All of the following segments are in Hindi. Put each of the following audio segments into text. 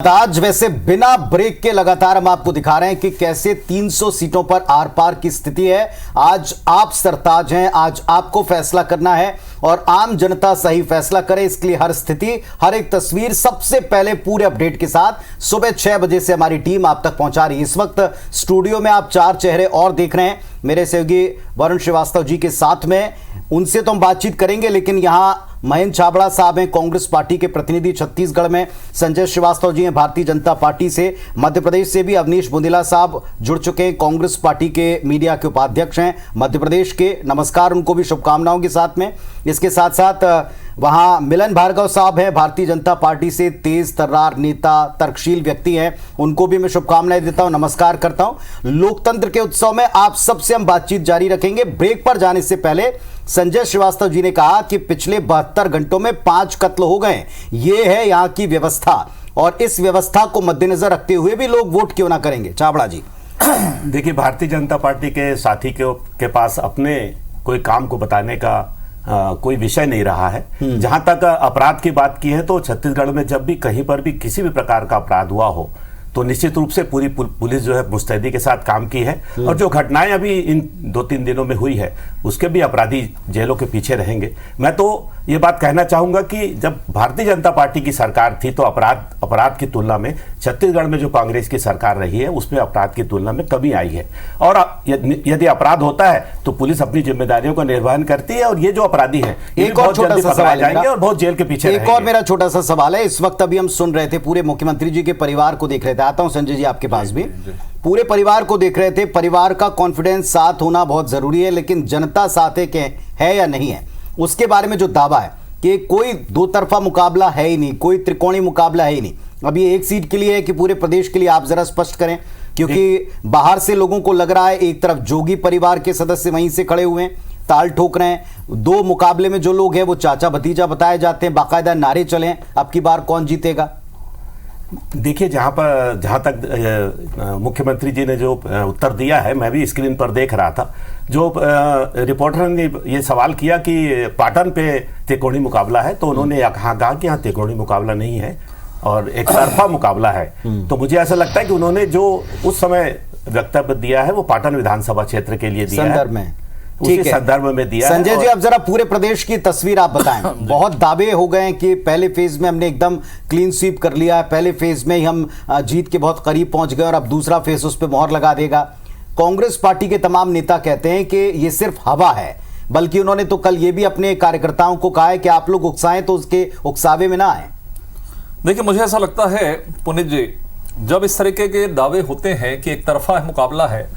आज वैसे बिना ब्रेक के लगातार हम आपको दिखा रहे हैं कि कैसे 300 सीटों पर आर पार की स्थिति है। आज आप सरताज हैं, आज आपको फैसला करना है और आम जनता सही फैसला करे। इसके लिए हर स्थिति, हर एक तस्वीर सबसे पहले पूरे अपडेट के साथ सुबह 6 बजे से हमारी टीम आप तक पहुंचा रही है। इस वक्त स्टूडियो में आप 4 चेहरे और देख रहे हैं, मेरे सहयोगी वरुण श्रीवास्तव जी के साथ में। उनसे तो हम बातचीत करेंगे, लेकिन यहां महेंद्र छाबड़ा साहब हैं कांग्रेस पार्टी के प्रतिनिधि छत्तीसगढ़ में, संजय श्रीवास्तव जी हैं भारतीय जनता पार्टी से, मध्य प्रदेश से भी अवनीश बुंदेला साहब जुड़ चुके हैं, कांग्रेस पार्टी के मीडिया के उपाध्यक्ष हैं मध्य प्रदेश के। नमस्कार, उनको भी शुभकामनाओं के साथ में। इसके साथ साथ वहां मिलन भार्गव साहब हैं भारतीय जनता पार्टी से, तेज तर्रार नेता, तर्कशील व्यक्ति हैं, उनको भी मैं शुभकामनाएं देता हूं, नमस्कार करता हूं। लोकतंत्र के उत्सव में आप सबसे हम बातचीत जारी रखेंगे। ब्रेक पर जाने से पहले संजय श्रीवास्तव जी ने कहा कि पिछले 72 घंटों में 5 कत्ल हो गए। ये है यहां की व्यवस्था और इस व्यवस्था को मद्देनजर रखते हुए भी लोग वोट क्यों ना करेंगे। छाबड़ा जी, देखिए, भारतीय जनता पार्टी के साथी के पास अपने कोई काम को बताने का कोई विषय नहीं रहा है। जहां तक अपराध की बात की है तो छत्तीसगढ़ में जब भी कहीं पर भी किसी भी प्रकार का अपराध हुआ हो तो निश्चित रूप से पूरी पुलिस जो है मुस्तैदी के साथ काम की है। और जो घटनाएं अभी इन 2-3 दिनों में हुई है उसके भी अपराधी जेलों के पीछे रहेंगे। मैं तो ये बात कहना चाहूंगा कि जब भारतीय जनता पार्टी की सरकार थी तो अपराध की तुलना में छत्तीसगढ़ में जो कांग्रेस की सरकार रही है उसमें अपराध की तुलना में कमी आई है। और यदि अपराध होता है तो पुलिस अपनी जिम्मेदारियों का निर्वहन करती है और ये जो अपराधी है एक और छोटा सा सवाल जाएंगे और बहुत जेल के पीछे एक और मेरा छोटा सा सवाल है। इस वक्त अभी हम सुन रहे थे, पूरे मुख्यमंत्री जी के परिवार को देख रहे थे, आता हूं संजय जी आपके पास भी, पूरे परिवार को देख रहे थे। परिवार का कॉन्फिडेंस साथ होना बहुत जरूरी है, लेकिन जनता साथ है या नहीं है उसके बारे में जो दावा है कि कोई दो तरफा मुकाबला है ही नहीं, कोई त्रिकोणीय मुकाबला है ही नहीं। अभी एक सीट के लिए है कि पूरे प्रदेश के लिए, आप जरा स्पष्ट करें, क्योंकि बाहर से लोगों को लग रहा है एक तरफ जोगी परिवार के सदस्य वहीं से खड़े हुए हैं, ताल ठोक रहे हैं। 2 मुकाबले में जो लोग हैं वो चाचा भतीजा बताए जाते हैं, बाकायदा नारे चले, अब की बार कौन जीतेगा। देखिए, जहां तक मुख्यमंत्री जी ने जो उत्तर दिया है, मैं भी स्क्रीन पर देख रहा था, जो रिपोर्टर ने ये सवाल किया कि पाटन पे त्रिकोणीय मुकाबला है, तो उन्होंने कहा कि यहाँ त्रिकोणीय मुकाबला नहीं है और एक तरफा मुकाबला है। तो मुझे ऐसा लगता है कि उन्होंने जो उस समय वक्तव्य दिया है वो पाटन विधानसभा क्षेत्र के लिए दिया संदर्भ में, ठीक है, संदर्भ में दिया। संजय जी, अब जरा पूरे प्रदेश की तस्वीर आप बताएं। बहुत दावे हो गए कि पहले फेज में हमने एकदम क्लीन स्वीप कर लिया है, पहले फेज में ही हम जीत के बहुत करीब पहुंच गए और अब दूसरा फेज उस पर मोहर लगा देगा। कांग्रेस पार्टी के तमाम नेता कहते हैं कि ये सिर्फ हवा है, बल्कि उन्होंने तो कल ये भी अपने कार्यकर्ताओं को कहा है कि आप लोग उकसाएं तो उसके उकसावे में ना आए। देखिए, मुझे ऐसा लगता है पुनीत जी, जब इस तरीके के दावे होते हैं कि एक तरफा मुकाबला है,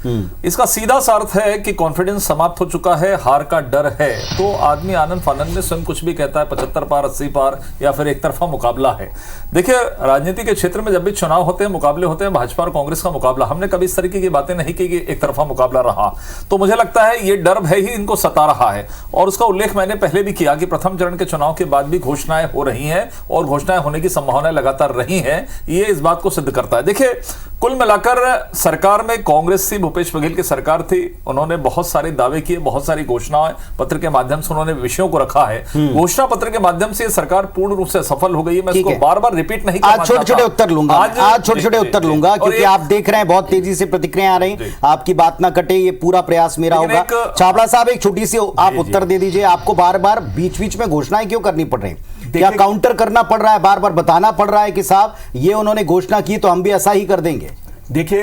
इसका सीधा सा अर्थ है कि कॉन्फिडेंस समाप्त हो चुका है, हार का डर है। तो आदमी आनंद फानंद में स्वयं कुछ भी कहता है, 75 पार 80 पार या फिर एक तरफा मुकाबला है। देखिए, राजनीति के क्षेत्र में जब भी चुनाव होते हैं, मुकाबले होते हैं, भाजपा और कांग्रेस का मुकाबला, हमने कभी इस तरीके की बातें नहीं की कि एक तरफा मुकाबला रहा। तो मुझे लगता है ये डर भय ही इनको सता रहा है और उसका उल्लेख मैंने पहले भी किया कि प्रथम चरण के चुनाव के बाद भी घोषणाएं हो रही हैं और घोषणाएं होने की संभावनाएं लगातार रही हैं। ये इस बात को सिद्ध करता है। देखिए, कुल मिलाकर सरकार में कांग्रेस थी, भूपेश बघेल की सरकार थी, उन्होंने बहुत सारे दावे किए, बहुत सारी घोषणाएं पत्र के माध्यम से उन्होंने विषयों को रखा है। घोषणा पत्र के माध्यम से सरकार पूर्ण रूप से सफल हो गई है। मैं इसको बार-बार रिपीट नहीं करना चाहता। आज छोटे-छोटे उत्तर लूंगा, आज छोटे-छोटे उत्तर लूंगा, क्योंकि आप देख रहे हैं बहुत तेजी से प्रतिक्रियाएं आ रही, आपकी बात ना कटे, ये पूरा प्रयास मेरा होगा। छाबड़ा साहब, एक छोटी सी आप उत्तर दे दीजिए, आपको बार-बार बीच-बीच में घोषणाएं क्यों करनी पड़ रही, क्या काउंटर करना पड़ रहा है, बार बार बताना पड़ रहा है कि साहब ये उन्होंने घोषणा की तो हम भी ऐसा ही कर देंगे। देखिए,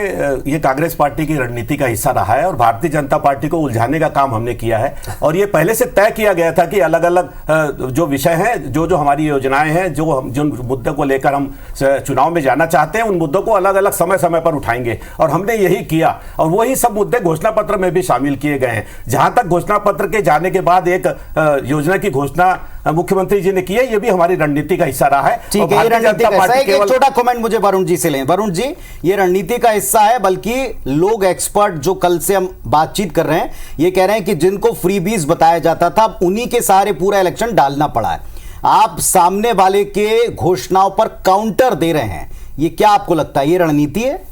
ये कांग्रेस पार्टी की रणनीति का हिस्सा रहा है और भारतीय जनता पार्टी को उलझाने का काम हमने किया है। और ये पहले से तय किया गया था कि अलग अलग जो विषय हैं, जो हमारी योजनाएं हैं, जिन मुद्दों को लेकर हम चुनाव में जाना चाहते हैं, उन मुद्दों को अलग अलग समय समय पर उठाएंगे और हमने यही किया। और वही सब मुद्दे घोषणा पत्र में भी शामिल किए गए हैं। जहां तक घोषणा पत्र के जाने के बाद एक योजना की घोषणा मुख्यमंत्री जी ने की है, ये भी हमारी रणनीति का हिस्सा रहा है। ठीक है, एक छोटा कमेंट मुझे वरुण जी से लें। वरुण जी, ये रणनीति का हिस्सा है, बल्कि लोग एक्सपर्ट जो कल से हम बातचीत कर रहे हैं ये कह रहे हैं कि जिनको फ्रीबीज बताया जाता था उन्हीं के सहारे पूरा इलेक्शन डालना पड़ा है। आप सामने वाले के घोषणाओं पर काउंटर दे रहे हैं, ये क्या आपको लगता है, ये रणनीति है?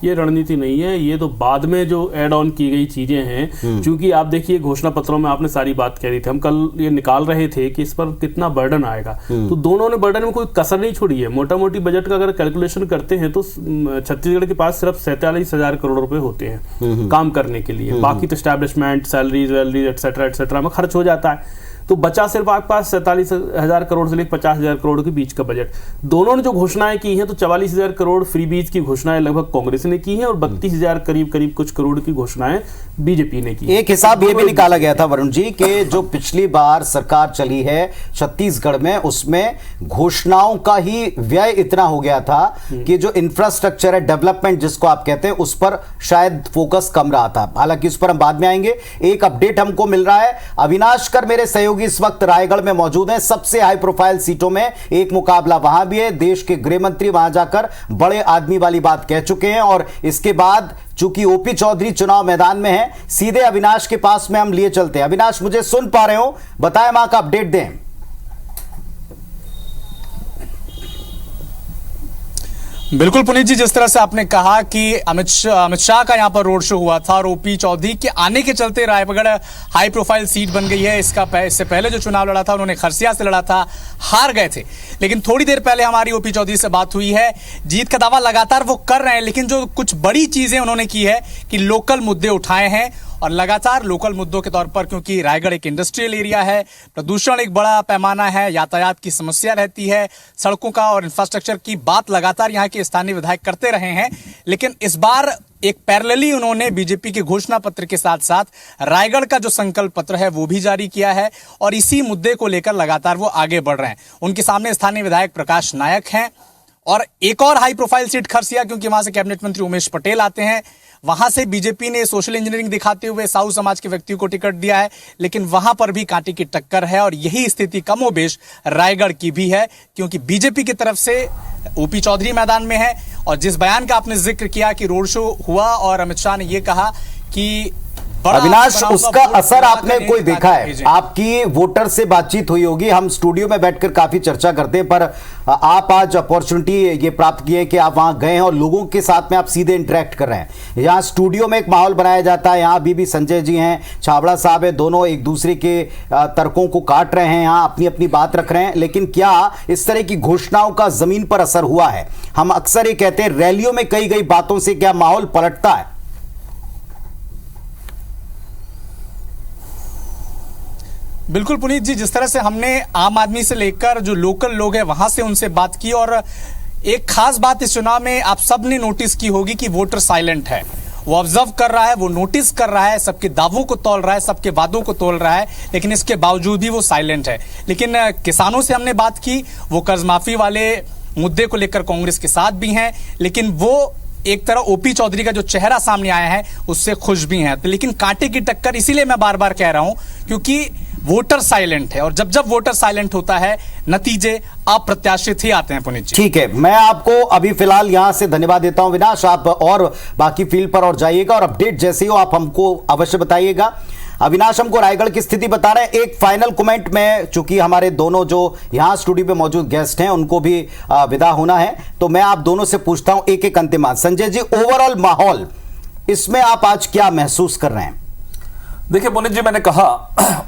ये रणनीति नहीं है, ये तो बाद में जो एड ऑन की गई चीजें हैं। क्योंकि आप देखिए घोषणा पत्रों में आपने सारी बात कह रही थी, हम कल ये निकाल रहे थे कि इस पर कितना बर्डन आएगा, तो दोनों ने बर्डन में कोई कसर नहीं छोड़ी है। मोटा मोटी बजट का अगर कैलकुलेशन करते हैं तो छत्तीसगढ़ के पास सिर्फ 47,000 करोड़ रुपए होते हैं काम करने के लिए, बाकी तो स्टैब्लिशमेंट, सैलरीज वैलरीज एटसेट्रा में खर्च हो जाता है। तो बचा सिर्फ आपके पास 47,000 करोड़ से लेकर 50,000 करोड़ के बीच का बजट। दोनों ने जो घोषणाएं की हैं तो 44,000 करोड़ फ्री बीज की घोषणाएं लगभग कांग्रेस ने की हैं और 32,000 करीब कुछ करोड़ की घोषणाएं बीजेपी ने की। एक हिसाब ये भी निकाला गया था वरुण जी कि जो पिछली बार सरकार चली है छत्तीसगढ़ में, उसमें घोषणाओं का ही व्यय इतना हो गया था कि जो इंफ्रास्ट्रक्चर है, डेवलपमेंट जिसको आप कहते हैं, उस पर शायद फोकस कम रहा था। हालांकि उस पर हम बाद में आएंगे। एक अपडेट हमको मिल रहा है, अविनाश कर मेरे सहयोगी इस वक्त रायगढ़ में मौजूद हैं। सबसे हाई प्रोफाइल सीटों में एक मुकाबला वहां भी है, देश के गृह मंत्री वहां जाकर बड़े आदमी वाली बात कह चुके हैं। और इसके बाद चूंकि ओपी चौधरी चुनाव मैदान में है, सीधे अविनाश के पास में हम लिए चलते हैं। अविनाश, मुझे सुन पा रहे हो? बताएं, वहां का अपडेट दें। बिल्कुल पुनीत जी, जिस तरह से आपने कहा कि अमित शाह का यहां पर रोड शो हुआ था और ओपी चौधरी के आने के चलते रायगढ़ हाई प्रोफाइल सीट बन गई है। इससे पहले जो चुनाव लड़ा था उन्होंने खरसिया से लड़ा था, हार गए थे। लेकिन थोड़ी देर पहले हमारी ओपी चौधरी से बात हुई है, जीत का दावा लगातार वो कर रहे हैं, लेकिन जो कुछ बड़ी चीजें उन्होंने की है कि लोकल मुद्दे उठाए हैं और लगातार लोकल मुद्दों के तौर पर, क्योंकि रायगढ़ एक इंडस्ट्रियल एरिया है, प्रदूषण एक बड़ा पैमाना है, यातायात की समस्या रहती है, सड़कों का और इंफ्रास्ट्रक्चर की बात लगातार यहाँ के स्थानीय विधायक करते रहे हैं। लेकिन इस बार एक पैरेलली उन्होंने बीजेपी के घोषणा पत्र के साथ साथ रायगढ़ का जो संकल्प पत्र है वो भी जारी किया है और इसी मुद्दे को लेकर लगातार वो आगे बढ़ रहे हैं। उनके सामने स्थानीय विधायक प्रकाश नायक हैं और एक और हाई प्रोफाइल सीट खरसिया, क्योंकि वहां से कैबिनेट मंत्री उमेश पटेल आते हैं। वहां से बीजेपी ने सोशल इंजीनियरिंग दिखाते हुए साहू समाज के व्यक्ति को टिकट दिया है, लेकिन वहां पर भी कांटे की टक्कर है और यही स्थिति कमोबेश रायगढ़ की भी है, क्योंकि बीजेपी की तरफ से ओपी चौधरी मैदान में है। और जिस बयान का आपने जिक्र किया कि रोड शो हुआ और अमित शाह ने यह कहा कि अविनाश, उसका असर आपने कोई देखा है? आपकी वोटर से बातचीत हुई होगी, हम स्टूडियो में बैठकर काफी चर्चा करते हैं, पर आप आज अपॉर्चुनिटी ये प्राप्त की है कि आप वहां गए हैं और लोगों के साथ में आप सीधे इंटरेक्ट कर रहे हैं। यहाँ स्टूडियो में एक माहौल बनाया जाता है, यहाँ अभी भी संजय जी हैं, छाबड़ा साहब है, दोनों एक दूसरे के तर्कों को काट रहे हैं, यहाँ अपनी अपनी बात रख रहे हैं। लेकिन क्या इस तरह की घोषणाओं का जमीन पर असर हुआ है? हम अक्सर ये कहते हैं रैलियों में कही गई बातों से क्या माहौल पलटता है? बिल्कुल पुनीत जी, जिस तरह से हमने आम आदमी से लेकर जो लोकल लोग हैं वहां से उनसे बात की, और एक खास बात इस चुनाव में आप सब ने नोटिस की होगी कि वोटर साइलेंट है। वो ऑब्जर्व कर रहा है, वो नोटिस कर रहा है, सबके दावों को तोल रहा है, सबके वादों को तोल रहा है, लेकिन इसके बावजूद भी वो साइलेंट है। लेकिन किसानों से हमने बात की, वो कर्ज माफी वाले मुद्दे को लेकर कांग्रेस के साथ भी हैं, लेकिन वो एक तरह ओपी चौधरी का जो चेहरा सामने आया है उससे खुश भी हैं। लेकिन कांटे की टक्कर इसीलिए मैं बार बार कह रहा हूं क्योंकि वोटर साइलेंट है, और जब जब वोटर साइलेंट होता है नतीजे अप्रत्याशित ही आते हैं। पुनीत जी, ठीक है, मैं आपको अभी फिलहाल यहां से धन्यवाद देता हूं। विनाश, आप और बाकी फील्ड पर और जाइएगा और अपडेट जैसे हो आप हमको अवश्य बताइएगा। अविनाश हमको रायगढ़ की स्थिति बता रहे हैं। एक फाइनल कमेंट में, चूंकि हमारे दोनों जो यहां स्टूडियो पे मौजूद गेस्ट हैं उनको भी विदा होना है, तो मैं आप दोनों से पूछता हूं एक एक अंतिम बात। संजय जी, ओवरऑल माहौल इसमें आप आज क्या महसूस कर रहे हैं? देखिए पुनीत जी, मैंने कहा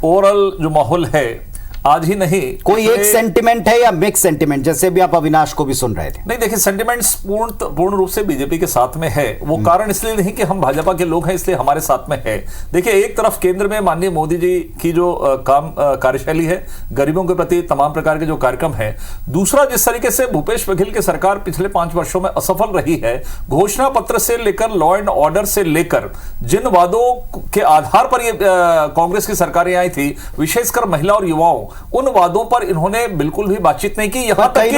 ओवरऑल जो माहौल है आज ही नहीं, कोई एक सेंटिमेंट है या मिक्स सेंटिमेंट, जैसे भी आप अविनाश को भी सुन रहे थे? नहीं, देखिए सेंटिमेंट्स पूर्ण रूप से बीजेपी के साथ में है। वो कारण इसलिए नहीं कि हम भाजपा के लोग हैं इसलिए हमारे साथ में है। देखिए, एक तरफ केंद्र में माननीय मोदी जी की जो कार्यशैली है, गरीबों के प्रति तमाम प्रकार के जो कार्यक्रम है, दूसरा जिस तरीके से भूपेश बघेल की सरकार पिछले 5 वर्षों में असफल रही है, घोषणा पत्र से लेकर लॉ एंड ऑर्डर से लेकर जिन वादों के आधार पर ये कांग्रेस की सरकारें आई थी, विशेषकर महिला और युवाओं, उन वादों पर इन्होंने बिल्कुल भी बातचीत नहीं की। यहां तक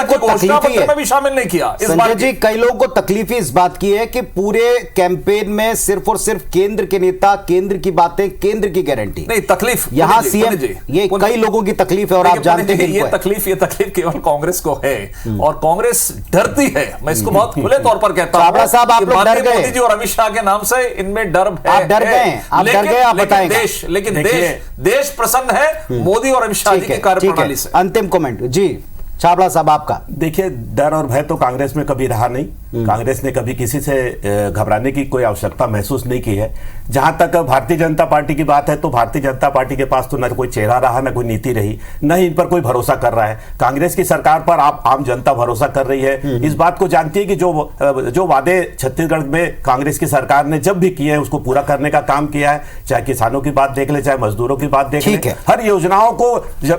कि घोषणा पत्र में भी शामिल नहीं किया। संजय जी, कई लोगों को तकलीफ इस बात की है कि पूरे कैंपेन में सिर्फ और सिर्फ केंद्र के नेता, केंद्र की बातें, केंद्र की गारंटी। नहीं, तकलीफ यहां सीएम, ये कई लोगों की तकलीफ है और आप जानते हैं ये तकलीफ केवल कांग्रेस को है और कांग्रेस डरती है। मैं इसको बहुत खुले तौर पर कहता हूं। साहब, आप लोग डर गए मोदी जी और अमित शाह के नाम से, इनमें डर है। आप डर गए, आप बताएंगे। लेकिन देश प्रसन्न है मोदी और अमित शाह जी की कार्यप्रणाली से। अंतिम कमेंट जी। छाबड़ा साहब आपका? देखिए, डर और भय तो कांग्रेस में कभी रहा नहीं। कांग्रेस ने कभी किसी से घबराने की कोई आवश्यकता महसूस नहीं की है। जहां तक भारतीय जनता पार्टी की बात है, तो भारतीय जनता पार्टी के पास तो न कोई चेहरा रहा, न कोई नीति रही, न ही इन पर कोई भरोसा कर रहा है। कांग्रेस की सरकार पर आम जनता भरोसा कर रही है। इस बात को जानती है कि जो वादे छत्तीसगढ़ में कांग्रेस की सरकार ने जब भी किए हैं उसको पूरा करने का काम किया है। चाहे किसानों की बात देख ले, चाहे मजदूरों की बात देख ले, हर योजनाओं को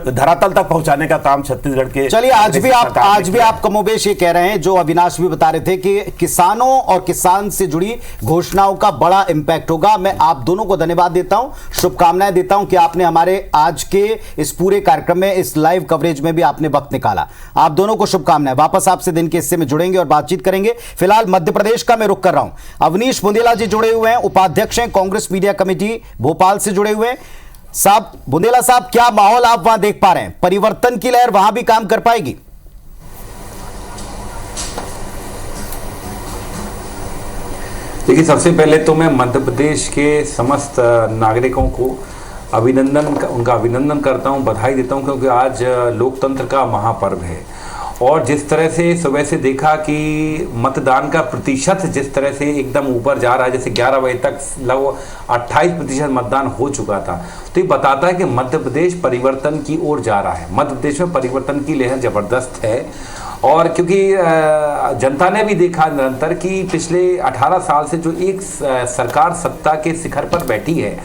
धरातल तक पहुंचाने का काम छत्तीसगढ़ के। चलिए, आज भी आप कमोबेश ये कह रहे हैं, जो अविनाश भी बता रहे थे कि किसानों और किसान से जुड़ी घोषणाओं का बड़ा इंपैक्ट होगा। मैं आप दोनों को धन्यवाद देता हूं, शुभकामनाएं देता हूं कि आपने हमारे आज के इस पूरे कार्यक्रम में, इस लाइव कवरेज में भी आपने वक्त निकाला। आप दोनों को शुभकामनाएं। वापस आपसे दिन के हिस्से में जुड़ेंगे और बातचीत करेंगे। फिलहाल मध्य प्रदेश का मैं रुख कर रहा हूं। अवनीश बुंदेला जी जुड़े हुए हैं, उपाध्यक्ष हैं कांग्रेस मीडिया कमेटी भोपाल से जुड़े हुए हैं। साहब, बुंदेला साहब, क्या माहौल आप वहां देख पा रहे हैं? परिवर्तन की लहर वहां भी काम कर पाएगी? देखिए, सबसे पहले तो मैं मध्य प्रदेश के समस्त नागरिकों को उनका अभिनंदन करता हूं, बधाई देता हूं, क्योंकि आज लोकतंत्र का महापर्व है। और जिस तरह से सुबह से देखा कि मतदान का प्रतिशत जिस तरह से एकदम ऊपर जा रहा है, जैसे 11 बजे तक लगभग 28% मतदान हो चुका था, तो ये बताता है कि मध्य प्रदेश परिवर्तन की ओर जा रहा है। मध्य प्रदेश में परिवर्तन की लहर जबरदस्त है। और क्योंकि जनता ने भी देखा निरंतर कि पिछले 18 साल से जो एक सरकार सत्ता के शिखर पर बैठी है,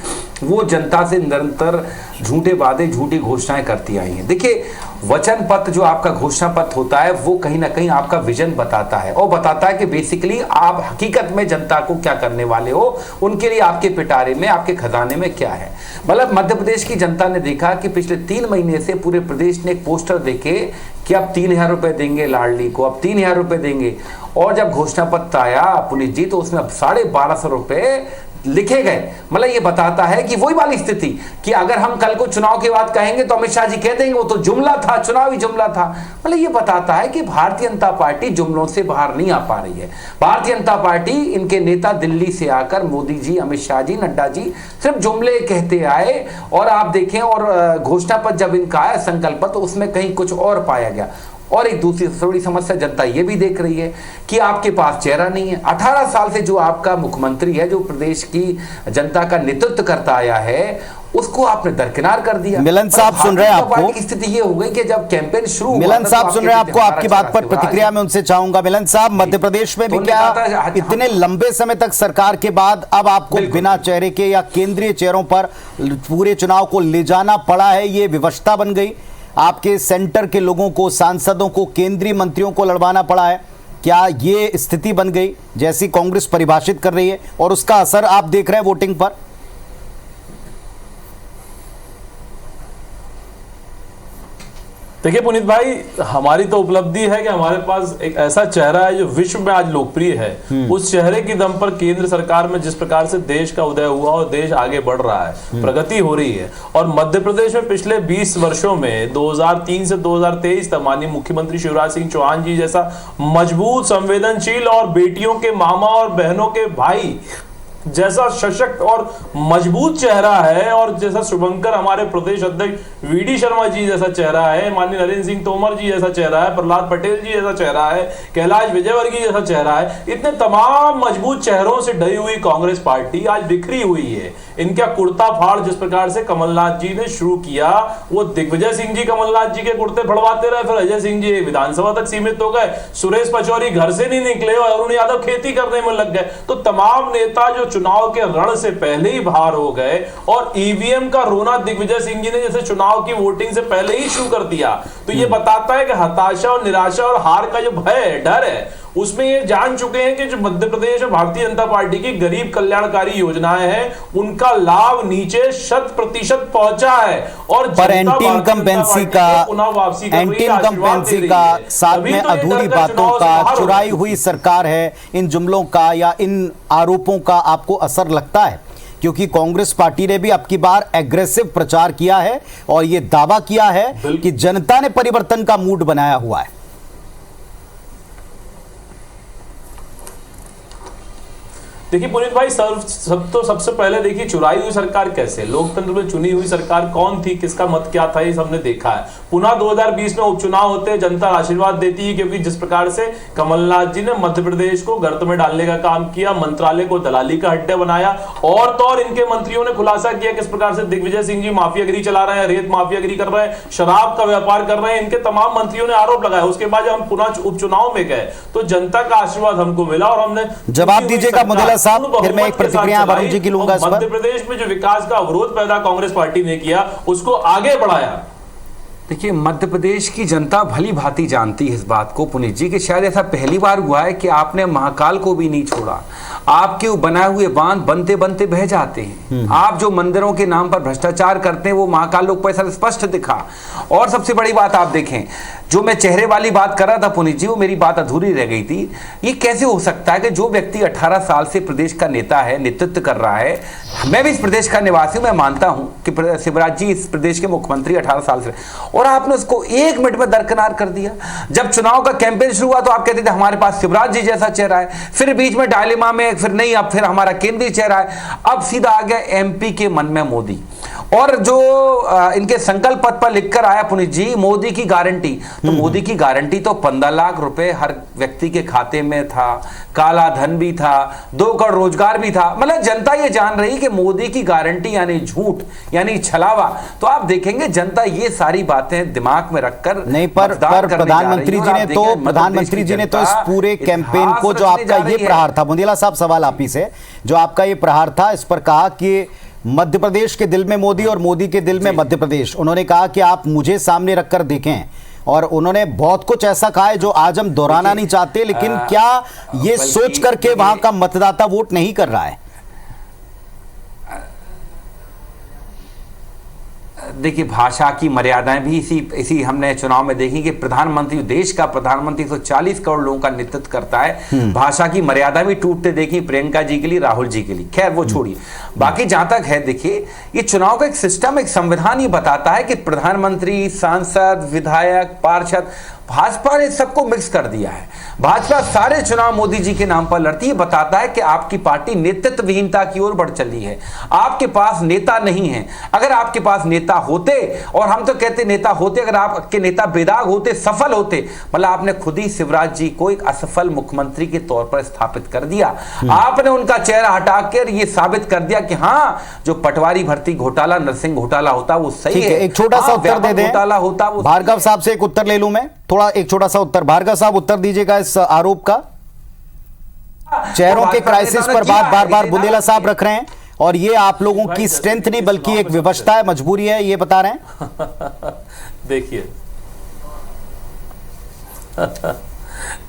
वो जनता से निरंतर झूठे वादे, झूठी घोषणाएं करती आई हैं। देखिए, वचन पत्र जो आपका घोषणा पत्र होता है, वो कहीं ना कहीं आपका विजन बताता है और बताता है कि बेसिकली आप हकीकत में जनता को क्या करने वाले हो, उनके लिए आपके पिटारे में, आपके खजाने में क्या है। मतलब मध्य प्रदेश की जनता ने देखा कि पिछले 3 महीने से पूरे प्रदेश ने एक पोस्टर देखे कि अब 3000 रुपए देंगे लाडली को, अब 3000 रुपए देंगे। और जब घोषणा पत्र आया पुनीत जी, तो उसमें अब 1250 रुपए लिखे गए। मतलब ये बताता है कि वही वाली स्थिति कि अगर हम कल को चुनाव की बात कहेंगे तो अमित शाह जी कह देंगे वो तो जुमला था, चुनावी जुमला था। मतलब ये बताता है कि भारतीय जनता पार्टी जुमलों से बाहर नहीं आ पा रही है। भारतीय जनता पार्टी, इनके नेता दिल्ली से आकर मोदी जी, अमित शाह जी, नड्डा जी सिर्फ जुमले कहते आए, और आप देखें और घोषणा पत्र जब इनका आया संकल्प, तो उसमें कहीं कुछ और पाया गया। और एक दूसरी थोड़ी समस्या जनता ये भी देख रही है कि आपके पास चेहरा नहीं है। 18 साल से जो आपका मुख्यमंत्री है, जो प्रदेश की जनता का नेतृत्व करता आया है, उसको आपने दरकिनार कर दिया। मिलन साहब सुन रहे हैं आपको? स्थिति ये हो गई कि जब कैंपेन शुरू, मिलन साहब सुन रहे हैं आपको? आपकी बात पर प्रतिक्रिया में उनसे चाहूंगा। मिलन साहब, मध्य प्रदेश में भी क्या इतने लंबे समय तक सरकार के बाद अब आपको बिना चेहरे के या केंद्रीय चेहरों पर पूरे चुनाव को ले जाना पड़ा है? ये विवशता बन गई, आपके सेंटर के लोगों को, सांसदों को, केंद्रीय मंत्रियों को लड़वाना पड़ा है? क्या ये स्थिति बन गई जैसी कांग्रेस परिभाषित कर रही है, और उसका असर आप देख रहे हैं वोटिंग पर? देखिए पुनीत भाई, हमारी तो उपलब्धि है कि हमारे पास एक ऐसा चेहरा है जो विश्व में आज लोकप्रिय है। उस चेहरे की दम पर केंद्र सरकार में जिस प्रकार से देश का उदय हुआ और देश आगे बढ़ रहा है, प्रगति हो रही है। और मध्य प्रदेश में पिछले 20 वर्षों में 2003 से 2023 तक माननीय मुख्यमंत्री शिवराज सिंह चौहान जी जैसा मजबूत, संवेदनशील और बेटियों के मामा और बहनों के भाई जैसा सशक्त और मजबूत चेहरा है, और जैसा शुभंकर हमारे प्रदेश अध्यक्ष वीडी शर्मा जी जैसा चेहरा है, माननीय नरेंद्र सिंह तोमर जी जैसा चेहरा है, प्रहलाद पटेल जी जैसा चेहरा है, कैलाश विजयवर्गीय जैसा चेहरा है, इतने तमाम मजबूत चेहरों से ढई हुई कांग्रेस पार्टी आज बिखरी हुई है। इनका कुर्ता फाड़ जिस प्रकार से कमलनाथ जी ने शुरू किया, वो दिग्विजय सिंह जी कमलनाथ जी के कुर्ते फड़वाते रहे, फिर अजय सिंह जी विधानसभा तक सीमित हो गए, सुरेश पचौरी घर से नहीं निकले और अरुण यादव खेती करने में लग गए। तो तमाम नेता जो चुनाव के रण से पहले ही बाहर हो गए, और ईवीएम का रोना दिग्विजय सिंह जी ने जैसे चुनाव की वोटिंग से पहले ही शुरू कर दिया। तो ये बताता है कि हताशा और निराशा और हार का जो भय है, डर है, उसमें ये जान चुके हैं कि जो मध्य प्रदेश और भारतीय जनता पार्टी की गरीब कल्याणकारी योजनाएं हैं, उनका लाभ नीचे 100% पहुंचा है। और पर एंटी इनकम्बेंसी का, साथ में अधूरी बातों का, चुराई हुई सरकार है, इन जुमलों का या इन आरोपों का आपको असर लगता है? क्योंकि कांग्रेस पार्टी ने भी अब की बार एग्रेसिव प्रचार किया है और यह दावा किया है कि जनता ने परिवर्तन का मूड बनाया हुआ है। देखिए पुनीत भाई, सबसे पहले देखिए चुराई हुई सरकार कैसे, लोकतंत्र में चुनी हुई सरकार कौन थी, किसका मत क्या था, ये सबने देखा है। पुनः 2020 में उपचुनाव होते हैं, जनता आशीर्वाद देती है, क्योंकि जिस प्रकार से कमलनाथ जी ने मध्य प्रदेश को गर्त में डालने का काम किया, मंत्रालय को दलाली का अड्डा बनाया, और तो और इनके मंत्रियों ने खुलासा किया किस प्रकार से दिग्विजय सिंह जी माफियागिरी चला रहे हैं, रेत माफियागिरी कर रहे हैं, शराब का व्यापार कर रहे हैं, इनके तमाम मंत्रियों ने आरोप लगाया। उसके बाद हम पुनः उपचुनाव में गए तो जनता का आशीर्वाद हमको मिला और हमने जवाब दीजिएगा मुदेला साहब, फिर मैं एक प्रतिक्रिया वरुण जी की लूंगा इस पर। मध्य प्रदेश में जो विकास का अवरोध पैदा कांग्रेस पार्टी ने किया उसको आगे बढ़ाया। देखिए, मध्य प्रदेश की जनता भली भांति जानती है इस बात को पुनीत जी, कि शायद ऐसा पहली बार हुआ है कि आपने महाकाल को भी नहीं छोड़ा। आपके बनाए हुए बांध बनते बनते बह जाते हैं। आप जो मंदिरों के नाम पर भ्रष्टाचार करते हैं वो महाकाल लोक पैसा स्पष्ट दिखा। और सबसे बड़ी बात आप देखें, जो मैं चेहरे वाली बात कर रहा था पुनीत जी, वो मेरी बात अधूरी रह गई थी। ये कैसे हो सकता है कि जो व्यक्ति 18 साल से प्रदेश का नेता है, नेतृत्व कर रहा है, मैं भी इस प्रदेश का निवासी हूं, मैं मानता हूं कि शिवराज जी इस प्रदेश के मुख्यमंत्री 18 साल से, और आपने उसको 1 मिनट में दरकिनार कर दिया। जब चुनाव का कैंपेन शुरू हुआ तो आप कहते थे हमारे पास शिवराज जी जैसा चेहरा है, फिर बीच में डायलेमा में फिर नहीं, अब फिर हमारा केंद्रीय चेहरा है, अब सीधा आ गया एमपी के मन में मोदी। और जो इनके संकल्प पत्र पर लिखकर आया पुनीत जी, मोदी की गारंटी, तो मोदी की गारंटी तो 15 लाख रुपए हर व्यक्ति के खाते में था, काला धन भी था, 2 करोड़ रोजगार भी था। मतलब जनता ये जान रही कि मोदी की गारंटी यानी झूठ, यानी छलावा। तो आप देखेंगे जनता ये सारी बातें दिमाग में रखकर नहीं, पर प्रधानमंत्री जी ने तो इस पूरे कैंपेन को, जो आपका ये प्रहार था, मुदेला साहब सवाल आप ही से, जो आपका ये प्रहार था, इस पर कहा कि मध्य प्रदेश के दिल में मोदी और मोदी के दिल में मध्य प्रदेश। उन्होंने कहा कि आप मुझे सामने रखकर देखें, और उन्होंने बहुत कुछ ऐसा कहा है जो आज हम दोहराना नहीं चाहते, लेकिन क्या ये सोच करके वहां का मतदाता वोट नहीं कर रहा है? देखिए, भाषा की मर्यादाएं भी इसी हमने चुनाव में देखी कि प्रधानमंत्री, देश का प्रधानमंत्री 140 करोड़ लोगों का नेतृत्व करता है। भाषा की मर्यादा भी टूटते देखी प्रियंका जी के लिए, राहुल जी के लिए। खैर वो छोड़िए, बाकी जहां तक है, देखिए ये चुनाव का एक सिस्टम, एक संविधान ये बताता है कि प्रधानमंत्री, सांसद, विधायक, पार्षद, भाजपा ने सबको मिक्स कर दिया है। भाजपा सारे चुनाव मोदी जी के नाम पर लड़ती है। बताता है कि आपकी पार्टी नेतृत्व विहीनता की ओर बढ़ चली है, आपके पास नेता नहीं है। अगर आपके पास नेता होते, और हम तो कहते नेता होते, अगर आपके नेता बेदाग होते, सफल होते, मतलब आपने खुद ही शिवराज जी को एक असफल मुख्यमंत्री के तौर पर स्थापित कर दिया। आपने उनका चेहरा हटाकर ये साबित कर दिया कि हाँ, जो पटवारी भर्ती घोटाला, नरसिंह घोटाला होता वो सही है। एक छोटा सा उत्तर दे दें, घोटाला होता वो। भार्गव साहब से एक उत्तर ले लूं मैं, थोड़ा एक छोटा सा उत्तर। भार्गव साहब उत्तर दीजिएगा इस आरोप का। चेहरों के क्राइसिस पर बार बार बुंदेला साहब रख रहे हैं, और ये आप लोगों की स्ट्रेंथ नहीं बल्कि एक विवशता है, मजबूरी है, ये बता रहे हैं। देखिए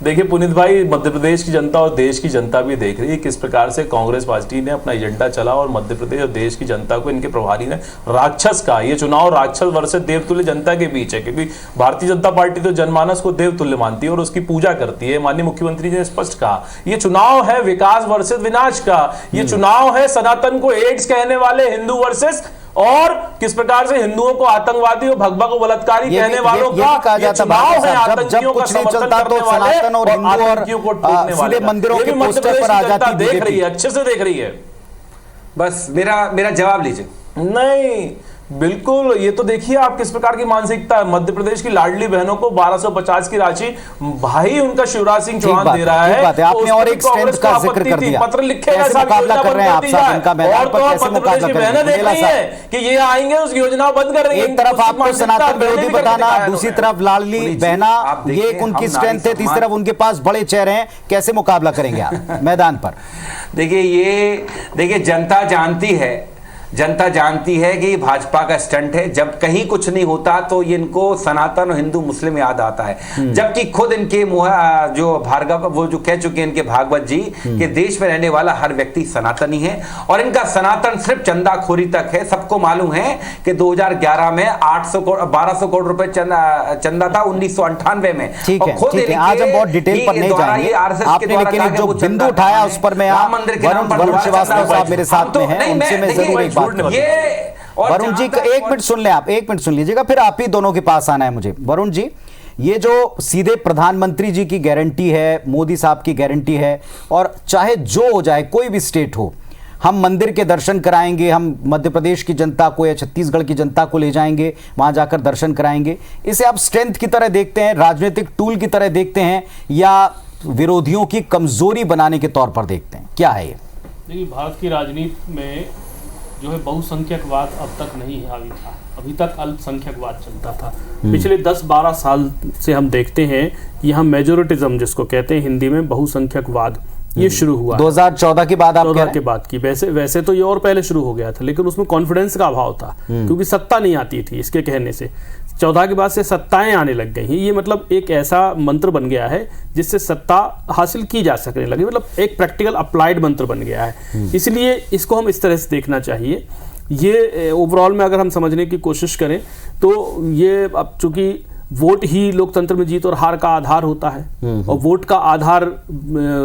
देखिए पुनीत भाई, मध्य प्रदेश की जनता और देश की जनता भी देख रही है किस प्रकार से कांग्रेस पार्टी ने अपना एजेंडा चला, और मध्य प्रदेश और देश की जनता को इनके प्रभारी ने राक्षस कहा। ये चुनाव राक्षस वर्सेस देवतुल्य जनता के बीच है, क्योंकि भारतीय जनता पार्टी तो जनमानस को देवतुल्य मानती है और उसकी पूजा करती है। माननीय मुख्यमंत्री जी ने स्पष्ट कहा, ये चुनाव है विकास वर्सेस विनाश का, ये चुनाव है सनातन को एड्स कहने वाले हिंदू वर्सेस, और किस प्रकार से हिंदुओं को आतंकवादी और भगवा को बलात्कारी कहने वालों का ये चुनाव है। आतंकियों का समर्थन करने वाले और आतंकियों को टोकने वाले मंदिरों के पोस्टर पर आ जाती देख रही है, अच्छे से देख रही है। बस मेरा जवाब लीजिए। नहीं, बिल्कुल, ये तो देखिए आप किस प्रकार की मानसिकता है। मध्य प्रदेश की लाडली बहनों को 1250 की राशि भाई उनका शिवराज सिंह चौहान दे रहा है। आपने और एक स्ट्रेंथ का जिक्र कर दिया, पत्र लिखेगा, मुकाबला कर रहे हैं आप सब इनका मैदान पर, कैसे मुकाबला कर रही है कि ये आएंगे उस योजना बंद कर रही है। एक तरफ आपको सनातन विरोधी बताना, दूसरी तरफ लाडली बहना, ये उनकी स्ट्रेंथ है, तीसरी तरफ उनके पास बड़े चेहरे हैं, कैसे मुकाबला करेंगे आप मैदान पर? देखिए जनता जानती है कि भाजपा का स्टंट है। जब कहीं कुछ नहीं होता तो ये इनको सनातन और हिंदू मुस्लिम याद आता है, जबकि खुद इनके जो भार्गव, वो जो कह चुके हैं इनके भागवत जी कि देश में रहने वाला हर व्यक्ति सनातनी है, और इनका सनातन सिर्फ चंदाखोरी तक है। सबको मालूम है कि 2011 में 1200 करोड़ रुपए चंदा था 1998 में। ठीक है, आज हम बहुत डिटेल पर नहीं जाएंगे। आपने लेकिन जो बिंदु उठाया उस पर मैं वरुण श्रीवास्तव साहब मेरे साथ में हैं, उनसे मैं जरूर एक वरुण जी, एक मिनट सुन ले आप, एक मिनट सुन लीजिएगा, फिर आप ही दोनों के पास आना है मुझे। वरुण जी, ये जो सीधे प्रधानमंत्री जी की गारंटी है, मोदी साहब की गारंटी है, और चाहे जो हो जाए, कोई भी स्टेट हो, हम मंदिर के दर्शन कराएंगे, हम मध्य प्रदेश की जनता को या छत्तीसगढ़ की जनता को ले जाएंगे, वहां जाकर दर्शन कराएंगे, इसे आप स्ट्रेंथ की तरह देखते हैं, राजनीतिक टूल की तरह देखते हैं, या विरोधियों की कमजोरी बनाने के तौर पर देखते हैं? क्या है ये? देखिए, भारत की राजनीति में जो है बहुसंख्यकवाद अब तक नहीं हावी था, अभी तक अल्पसंख्यकवाद चलता था। पिछले 10-12 साल से हम देखते हैं कि यहाँ मेजोरिटिज्म जिसको कहते हैं हिंदी में, बहुसंख्यकवाद, ये शुरू हुआ 2014 के बाद। आप 2014 के बाद की वैसे तो ये और पहले शुरू हो गया था, लेकिन उसमें कॉन्फिडेंस का अभाव था, क्योंकि सत्ता नहीं आती थी। इसके कहने से 14 के बाद से सत्ताएं आने लग गई हैं। ये मतलब एक ऐसा मंत्र बन गया है जिससे सत्ता हासिल की जा सकने लगी, मतलब एक प्रैक्टिकल अप्लाइड मंत्र बन गया है। इसलिए इसको हम इस तरह से देखना चाहिए। ये ओवरऑल में अगर हम समझने की कोशिश करें तो ये अब चूंकि वोट ही लोकतंत्र में जीत और हार का आधार होता है, और वोट का आधार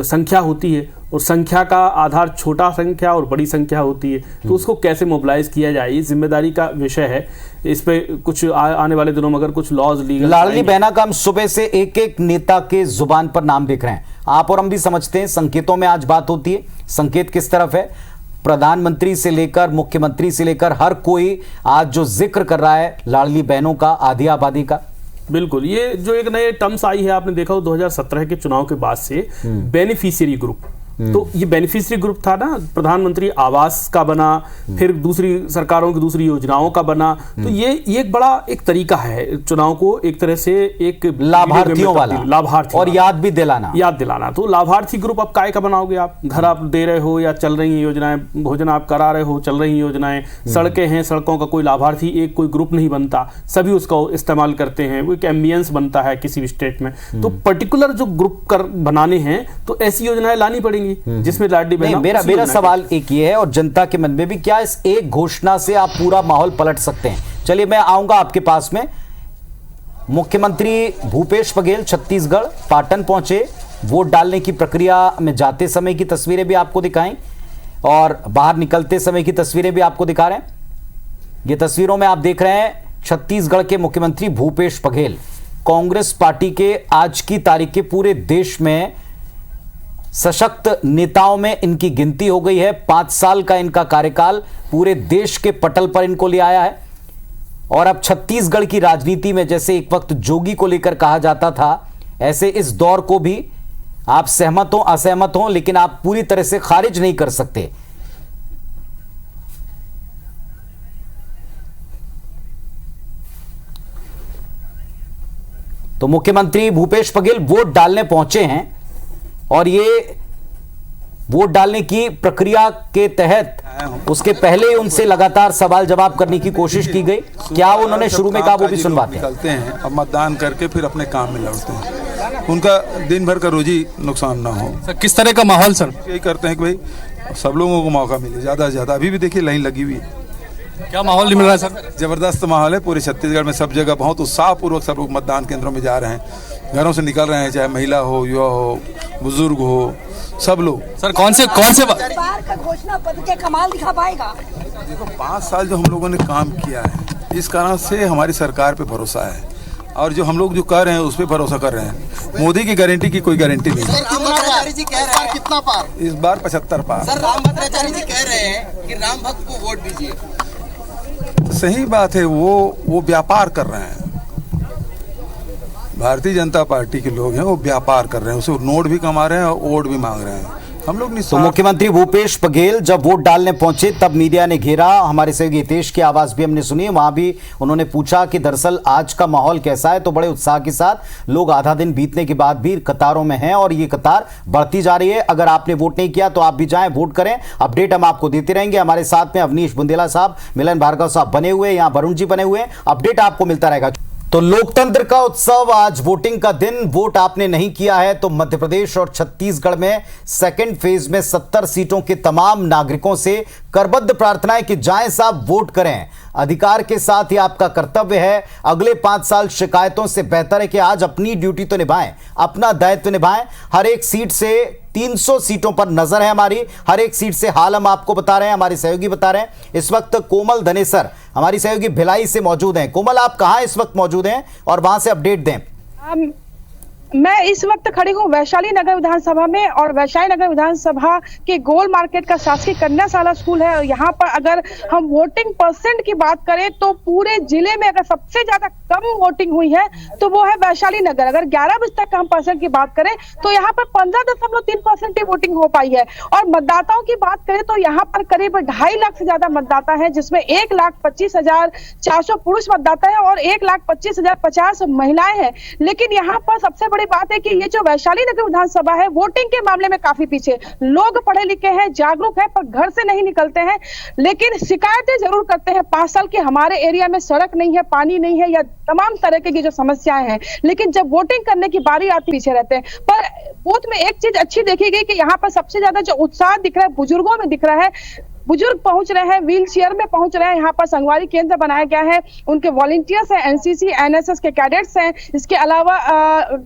संख्या होती है, और संख्या का आधार छोटा संख्या और बड़ी संख्या होती है, तो उसको कैसे मोबिलाइज किया जाए, ये जिम्मेदारी का विषय है। इस पे कुछ आने वाले दिनों में अगर कुछ लॉज लीगल। लाडली बहना का हम सुबह से एक एक नेता के जुबान पर नाम देख रहे हैं, आप और हम भी समझते हैं संकेतों में आज बात होती है। संकेत किस तरफ है? प्रधानमंत्री से लेकर मुख्यमंत्री से लेकर हर कोई आज जो जिक्र कर रहा है लाडली बहनों का, आधी आबादी का। बिल्कुल, ये जो एक नए टर्म्स आई है, आपने देखा हो 2017 के चुनाव के बाद से, बेनिफिशियरी ग्रुप। तो ये बेनिफिशियरी ग्रुप था ना, प्रधानमंत्री आवास का बना, फिर दूसरी सरकारों की दूसरी योजनाओं का बना। तो ये एक बड़ा एक तरीका है चुनाव को एक तरह से एक लाभार्थियों वाला, लाभार्थी और याद दिलाना। तो लाभार्थी ग्रुप अब काय का बनाओगे आप? घर आप दे रहे हो या चल रही योजनाएं, भोजन आप करा रहे हो, चल रही योजनाएं, सड़कें हैं, सड़कों का कोई लाभार्थी एक कोई ग्रुप नहीं बनता, सभी उसको इस्तेमाल करते हैं, वो एक एम्बियंस बनता है किसी भी स्टेट में। तो पर्टिकुलर जो ग्रुप कर बनाने हैं तो ऐसी योजनाएं लानी पड़ेंगी जिसमें लाडली बहना। मेरा सवाल एक ये है, और जनता के मन में भी, क्या इस एक घोषणा से आप पूरा माहौल पलट सकते हैं? चलिए मैं आऊंगा आपके पास में। मुख्यमंत्री भूपेश बघेल छत्तीसगढ़ पाटन पहुंचे, वोट डालने की प्रक्रिया में जाते समय की तस्वीरें भी आपको दिखाएं और बाहर निकलते समय की तस्वीरें भी आपको दिखा रहे हैं। ये तस्वीरों में आप देख रहे हैं छत्तीसगढ़ के मुख्यमंत्री भूपेश बघेल। कांग्रेस पार्टी के आज की तारीख के पूरे देश में सशक्त नेताओं में इनकी गिनती हो गई है। 5 साल का इनका कार्यकाल पूरे देश के पटल पर इनको ले आया है। और अब छत्तीसगढ़ की राजनीति में जैसे एक वक्त जोगी को लेकर कहा जाता था, ऐसे इस दौर को भी आप सहमत हो असहमत हो, लेकिन आप पूरी तरह से खारिज नहीं कर सकते। तो मुख्यमंत्री भूपेश बघेल वोट डालने पहुंचे हैं, और ये वोट डालने की प्रक्रिया के तहत उसके पहले ही उनसे लगातार सवाल जवाब करने की कोशिश की गई। क्या उन्होंने शुरू में कहा वो भी सुनवाते हैं। निकलते हैं अब मतदान करके फिर अपने काम में लौटते हैं, उनका दिन भर का रोजी नुकसान ना हो। सर किस तरह का माहौल सर? यही करते हैं कि भाई सब लोगों को मौका मिले ज़्यादा से ज़्यादा। अभी भी देखिए लाइन लगी हुई है। क्या माहौल मिल रहा है सर? जबरदस्त माहौल है पूरे छत्तीसगढ़ में, सब जगह बहुत उत्साहपूर्वक सब लोग मतदान केंद्रों में जा रहे हैं, घरों से निकल रहे हैं, चाहे महिला हो, युवा हो, बुजुर्ग हो, सब लोग। सर कौन से सरकार का घोषणा पत्र के कमाल दिखा पाएगा? देखो 5 साल जो हम लोगों ने काम किया है, इस कारण से हमारी सरकार पे भरोसा है, और जो हम लोग जो कर रहे हैं उस पर भरोसा कर रहे हैं। मोदी की गारंटी की कोई गारंटी नहीं है। जी कह रहे हैं कितना पार? इस बार 75 पार। सर रामभद्राचार्य जी कह रहे हैं कि राम भक्त को वोट दीजिए। सही बात है, वो व्यापार कर रहे हैं। भारतीय जनता पार्टी के लोग हैं, वो व्यापार कर रहे हैं, उसे नोट भी कमा रहे हैं और वोट भी मांग रहे हैं। हम लोग तो मुख्यमंत्री भूपेश बघेल जब वोट डालने पहुंचे तब मीडिया ने घेरा। हमारे सहयोगी हितेश की आवाज भी हमने सुनी, वहां भी उन्होंने पूछा कि दरअसल आज का माहौल कैसा है। तो बड़े उत्साह के साथ लोग आधा दिन बीतने के बाद भी कतारों में हैं, और ये कतार बढ़ती जा रही है। अगर आपने वोट नहीं किया तो आप भी जाएं, वोट करें। अपडेट हम आपको देते रहेंगे। हमारे साथ में अवनीश बुंदेला साहब, मिलन भार्गव साहब बने हुए, यहाँ वरुण जी बने हुए हैं। अपडेट आपको मिलता रहेगा। तो लोकतंत्र का उत्सव, आज वोटिंग का दिन। वोट आपने नहीं किया है तो मध्य प्रदेश और छत्तीसगढ़ में सेकंड फेज में 70 सीटों के तमाम नागरिकों से करबद्ध प्रार्थना है कि जाएं साहब, वोट करें। अधिकार के साथ ही आपका कर्तव्य है। अगले 5 साल शिकायतों से बेहतर है कि आज अपनी ड्यूटी तो निभाएं, अपना दायित्व निभाएं। हर एक सीट से 300 सीटों पर नजर है हमारी। हर एक सीट से हाल हम आपको बता रहे हैं, हमारे सहयोगी बता रहे हैं। इस वक्त कोमल धनेसर हमारी सहयोगी भिलाई से मौजूद हैं। कोमल, आप कहां इस वक्त मौजूद हैं और वहां से अपडेट दें। मैं इस वक्त खड़ी हूँ वैशाली नगर विधानसभा में और वैशाली नगर विधानसभा के गोल मार्केट का शासकीय कन्याशाला स्कूल है। यहाँ पर अगर हम वोटिंग परसेंट की बात करें तो पूरे जिले में अगर सबसे ज्यादा कम वोटिंग हुई है तो वो है वैशाली नगर। अगर 11 बजे तक हम परसेंट की बात करें तो यहाँ पर 15.3% की वोटिंग हो पाई है। और मतदाताओं की बात करें तो यहाँ पर करीब 2.5 लाख से ज्यादा मतदाता है, जिसमें 1,25,400 पुरुष मतदाता है और 1,25,050 महिलाएं हैं। लेकिन यहाँ पर सबसे बड़ी बात है कि ये जो वैशाली नगर विधानसभा है वोटिंग के मामले में काफी पीछे। लोग पढ़े लिखे हैं, जागरूक हैं, पर घर से नहीं निकलते हैं, लेकिन शिकायतें जरूर करते हैं 5 साल के हमारे एरिया में सड़क नहीं है, पानी नहीं है या तमाम तरह की जो समस्याएं हैं। लेकिन जब वोटिंग करने की बारी आती पीछे रहते हैं। पर बूथ में एक चीज अच्छी देखी गई कि यहाँ पर सबसे ज्यादा जो उत्साह दिख रहा है बुजुर्गों में दिख रहा है। बुजुर्ग पहुंच रहे हैं, व्हील चेयर में पहुंच रहे हैं। यहाँ पर संगवारी केंद्र बनाया गया है, उनके वॉलंटियर्स हैं, एनसीसी एनएसएस के कैडेट्स हैं। इसके अलावा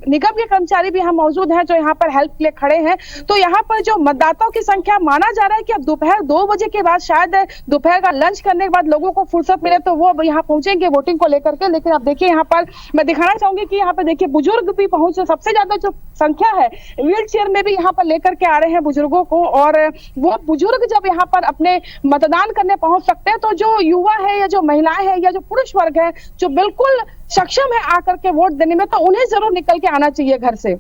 निगम के कर्मचारी भी यहाँ मौजूद हैं जो यहाँ पर हेल्प के लिए खड़े हैं। तो यहाँ पर जो मतदाताओं की संख्या माना जा रहा है कि अब दोपहर 2 बजे के बाद शायद दोपहर का लंच करने के बाद लोगों को फुर्सत मिले तो वो यहाँ पहुंचेंगे वोटिंग को लेकर के। लेकिन अब देखिए यहाँ पर मैं दिखाना चाहूंगी कि यहाँ पर देखिए बुजुर्ग भी पहुंचे, सबसे ज्यादा जो संख्या है व्हील चेयर में भी यहाँ पर लेकर के आ रहे हैं बुजुर्गों को। और वो बुजुर्ग जब यहाँ पर अपने मतदान करने पहुंच सकते हैं तो जो युवा है या जो महिलाएं हैं या जो पुरुष वर्ग है जो बिल्कुल सक्षम है आकर के वोट देने में, तो उन्हें जरूर निकल के आना चाहिए घर से।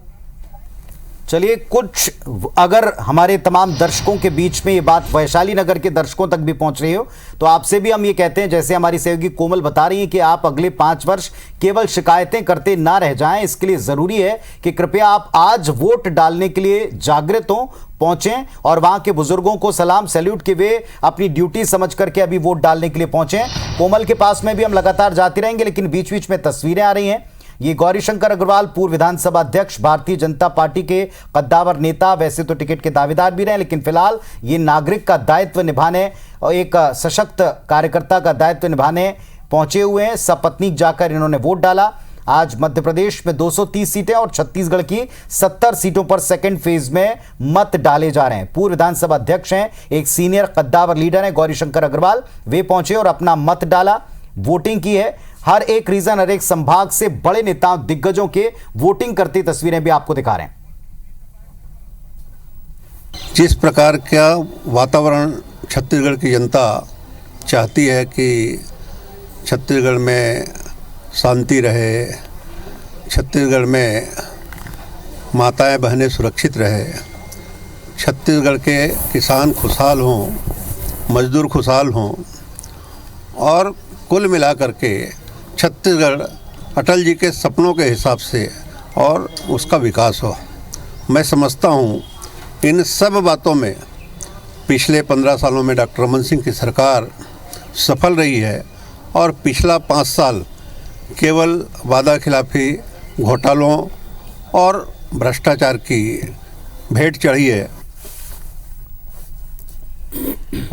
चलिए, कुछ अगर हमारे तमाम दर्शकों के बीच में ये बात वैशाली नगर के दर्शकों तक भी पहुंच रही हो तो आपसे भी हम ये कहते हैं, जैसे हमारी सहयोगी कोमल बता रही है कि आप अगले 5 वर्ष केवल शिकायतें करते ना रह जाएं। इसके लिए जरूरी है कि कृपया आप आज वोट डालने के लिए जागृत हों, पहुंचें और वहां के बुजुर्गों को सलाम सैल्यूट के वे अपनी ड्यूटी समझ करके अभी वोट डालने के लिए पहुंचे। कोमल के पास में भी हम लगातार जाते रहेंगे, लेकिन बीच बीच में तस्वीरें आ रही हैं। ये गौरीशंकर अग्रवाल, पूर्व विधानसभा अध्यक्ष, भारतीय जनता पार्टी के कद्दावर नेता, वैसे तो टिकट के दावेदार भी रहे, लेकिन फिलहाल ये नागरिक का दायित्व निभाने और एक सशक्त कार्यकर्ता का दायित्व निभाने पहुंचे हुए हैं। सपत्नीक जाकर इन्होंने वोट डाला। आज मध्य प्रदेश में 230 सीटें और छत्तीसगढ़ की 70 सीटों पर सेकंड फेज में मत डाले जा रहे हैं। पूर्व विधानसभा अध्यक्ष हैं, एक सीनियर कद्दावर लीडर हैं गौरीशंकर अग्रवाल, वे पहुंचे और अपना मत डाला, वोटिंग की है। हर एक रीजन, हर एक संभाग से बड़े नेताओं, दिग्गजों के वोटिंग करती तस्वीरें भी आपको दिखा रहे हैं। जिस प्रकार का वातावरण छत्तीसगढ़ की जनता चाहती है कि छत्तीसगढ़ में शांति रहे, छत्तीसगढ़ में माताएं बहनें सुरक्षित रहे, छत्तीसगढ़ के किसान खुशहाल हों, मजदूर खुशहाल हों और कुल मिलाकर के छत्तीसगढ़ अटल जी के सपनों के हिसाब से और उसका विकास हो। मैं समझता हूँ इन सब बातों में पिछले 15 सालों में डॉक्टर रमन सिंह की सरकार सफल रही है और पिछला 5 साल केवल वादा खिलाफी, घोटालों और भ्रष्टाचार की भेंट चढ़ी है।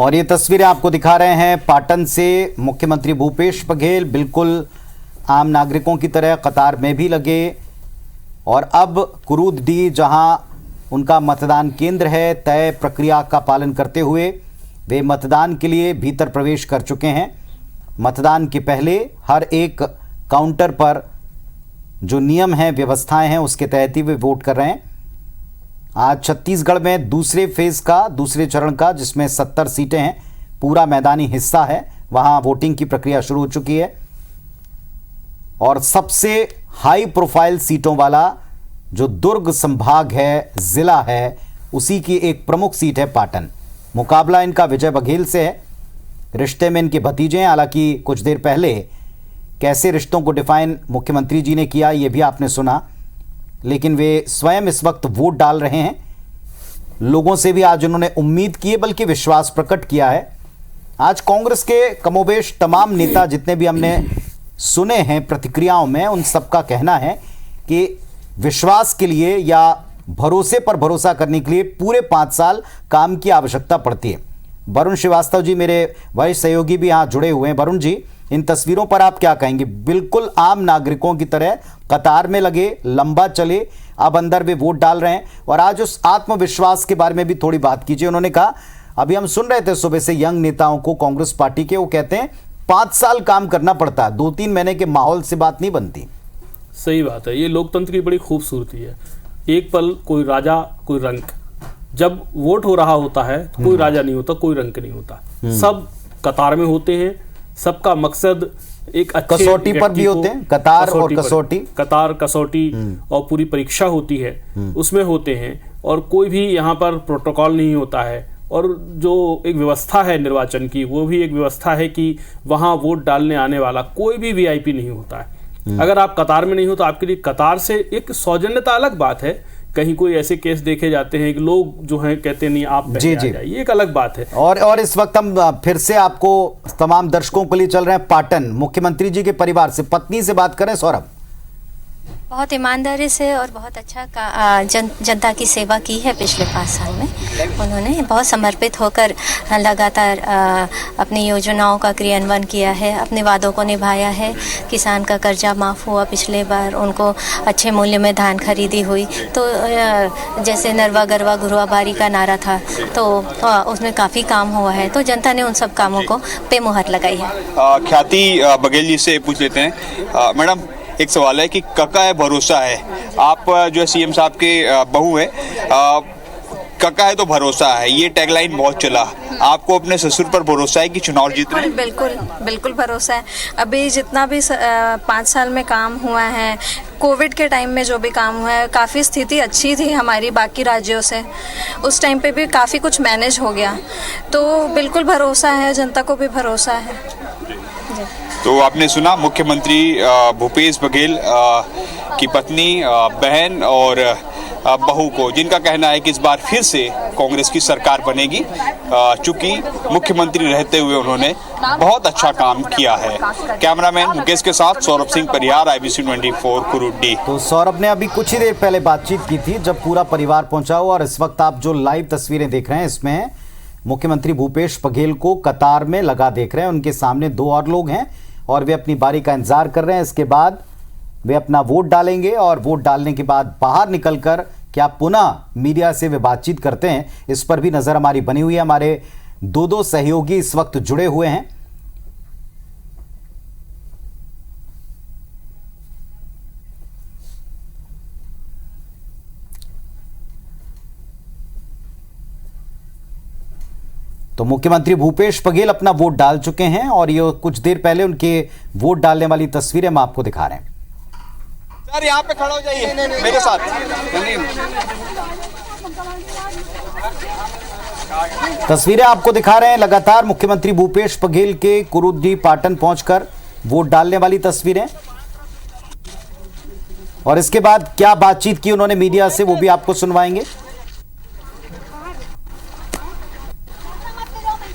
और ये तस्वीरें आपको दिखा रहे हैं पाटन से मुख्यमंत्री भूपेश बघेल बिल्कुल आम नागरिकों की तरह कतार में भी लगे और अब कुरूद-डी, जहां उनका मतदान केंद्र है, तय प्रक्रिया का पालन करते हुए वे मतदान के लिए भीतर प्रवेश कर चुके हैं। मतदान के पहले हर एक काउंटर पर जो नियम हैं, व्यवस्थाएं हैं, उसके तहत ही वे वोट कर रहे हैं। आज छत्तीसगढ़ में दूसरे फेज का, दूसरे चरण का, जिसमें 70 सीटें हैं, पूरा मैदानी हिस्सा है, वहां वोटिंग की प्रक्रिया शुरू हो चुकी है। और सबसे हाई प्रोफाइल सीटों वाला जो दुर्ग संभाग है, जिला है, उसी की एक प्रमुख सीट है पाटन। मुकाबला इनका विजय बघेल से है। रिश्ते में इनके भतीजे हैं। हालांकि कुछ देर पहले कैसे रिश्तों को डिफाइन मुख्यमंत्री जी ने किया, ये भी आपने सुना, लेकिन वे स्वयं इस वक्त वोट डाल रहे हैं। लोगों से भी आज उन्होंने उम्मीद की है, बल्कि विश्वास प्रकट किया है। आज कांग्रेस के कमोबेश तमाम नेता जितने भी हमने सुने हैं प्रतिक्रियाओं में, उन सबका कहना है कि विश्वास के लिए या भरोसे पर भरोसा करने के लिए पूरे 5 साल काम की आवश्यकता पड़ती है। वरुण श्रीवास्तव जी, मेरे वरिष्ठ सहयोगी, भी यहाँ जुड़े हुए हैं। वरुण जी, इन तस्वीरों पर आप क्या कहेंगे? बिल्कुल आम नागरिकों की तरह कतार में लगे, लंबा चले, अब अंदर वे वोट डाल रहे हैं। और आज उस आत्मविश्वास के बारे में भी थोड़ी बात कीजिए। उन्होंने कहा, अभी हम सुन रहे थे सुबह से यंग नेताओं को कांग्रेस पार्टी के, वो कहते हैं 5 साल काम करना पड़ता है, 2-3 महीने के माहौल से बात नहीं बनती। सही बात है, ये लोकतंत्र की बड़ी खूबसूरती है। एक पल कोई राजा कोई रंक, जब वोट हो रहा होता है तो कोई राजा नहीं होता, कोई रंक नहीं होता, सब कतार में होते हैं, सबका मकसद एक अच्छे कसौटी पर भी होते हैं, कतार और कसौटी, कतार कसौटी और पूरी परीक्षा होती है उसमें होते हैं, और कोई भी यहाँ पर प्रोटोकॉल नहीं होता है। और जो एक व्यवस्था है निर्वाचन की, वो भी एक व्यवस्था है कि वहाँ वोट डालने आने वाला कोई भी वीआईपी नहीं होता है। अगर आप कतार में नहीं हो तो आपके लिए कतार से एक सौजन्यता अलग बात है। कहीं कोई ऐसे केस देखे जाते हैं कि लोग जो हैं कहते नहीं आप पहले आ जाइए, ये एक अलग बात है। और इस वक्त हम फिर से आपको तमाम दर्शकों के लिए चल रहे हैं पाटन, मुख्यमंत्री जी के परिवार से, पत्नी से बात करें। सौरभ, बहुत ईमानदारी से और बहुत अच्छा जनता की सेवा की है पिछले 5 साल में। उन्होंने बहुत समर्पित होकर लगातार अपनी योजनाओं का क्रियान्वयन किया है, अपने वादों को निभाया है। किसान का कर्जा माफ़ हुआ पिछले बार, उनको अच्छे मूल्य में धान खरीदी हुई, तो जैसे नरवा गरवा घुरवा बारी का नारा था तो उसमें काफ़ी काम हुआ है, तो जनता ने उन सब कामों को पे मुहर लगाई है। ख्याति बघेल जी से पूछ लेते हैं। मैडम, एक सवाल है कि कका है भरोसा है, आप जो है सीएम साहब के बहू है, कका है तो भरोसा है, ये टैगलाइन बहुत चला। आपको अपने ससुर पर भरोसा है कि चुनाव जीत रहे हैं? बिल्कुल बिल्कुल भरोसा है। अभी जितना भी 5 साल में काम हुआ है, कोविड के टाइम में जो भी काम हुआ है, काफ़ी स्थिति अच्छी थी हमारी बाकी राज्यों से, उस टाइम पे भी काफ़ी कुछ मैनेज हो गया, तो बिल्कुल भरोसा है, जनता को भी भरोसा है। तो आपने सुना मुख्यमंत्री भूपेश बघेल की पत्नी, बहन और बहू को, जिनका कहना है कि इस बार फिर से कांग्रेस की सरकार बनेगी, चूंकि मुख्यमंत्री रहते हुए उन्होंने बहुत अच्छा काम किया है। कैमरामैन मुकेश के साथ सौरभ सिंह परिहार, IBC 24 कुरुड्डी। तो सौरभ ने अभी कुछ ही देर पहले बातचीत की थी जब पूरा परिवार पहुंचा हुआ, और इस वक्त आप जो लाइव तस्वीरें देख रहे हैं इसमें मुख्यमंत्री भूपेश बघेल को कतार में लगा देख रहे हैं। उनके सामने 2 और लोग हैं और वे अपनी बारी का इंतजार कर रहे हैं। इसके बाद वे अपना वोट डालेंगे और वोट डालने के बाद बाहर निकलकर क्या पुनः मीडिया से वे बातचीत करते हैं, इस पर भी नजर हमारी बनी हुई है। हमारे 2 सहयोगी इस वक्त जुड़े हुए हैं। तो मुख्यमंत्री भूपेश बघेल अपना वोट डाल चुके हैं और ये कुछ देर पहले उनके वोट डालने वाली तस्वीरें हम आपको दिखा रहे हैं। सर, यहाँ पे खड़ा हो जाइए मेरे साथ। तस्वीरें आपको दिखा रहे हैं लगातार मुख्यमंत्री भूपेश बघेल के कुरुद्दी पाटन पहुंचकर वोट डालने वाली तस्वीरें, और इसके बाद क्या बातचीत की उन्होंने मीडिया से वो भी आपको सुनवाएंगे।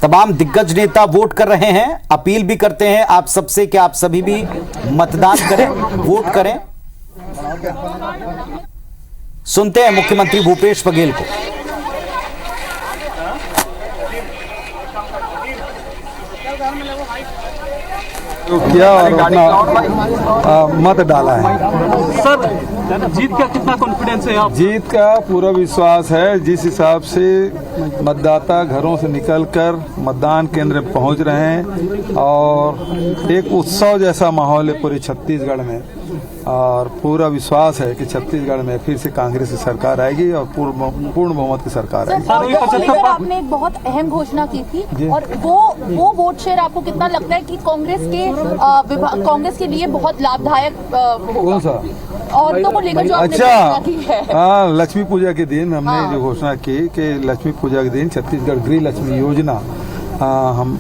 तमाम दिग्गज नेता वोट कर रहे हैं, अपील भी करते हैं आप सबसे कि आप सभी भी मतदान करें, वोट करें। सुनते हैं मुख्यमंत्री भूपेश बघेल को। तो किया और अपना मत डाला है। सर, जीत का कितना कॉन्फिडेंस है आप? जीत का पूरा विश्वास है। जिस हिसाब से मतदाता घरों से निकलकर मतदान केंद्र में पहुंच रहे हैं और एक उत्सव जैसा माहौल है पूरे छत्तीसगढ़ में, और पूरा विश्वास है कि छत्तीसगढ़ में फिर से कांग्रेस की सरकार आएगी और पूर्ण बहुमत की सरकार आएगी। आपने एक बहुत अहम घोषणा की थी और वो वोट शेयर आपको कितना लगता है कि कांग्रेस के लिए बहुत लाभदायक कौन सा औरतों को लेकर जो अच्छा हाँ, लक्ष्मी पूजा के दिन हमने जो घोषणा की कि लक्ष्मी पूजा के दिन छत्तीसगढ़ गृह लक्ष्मी योजना हम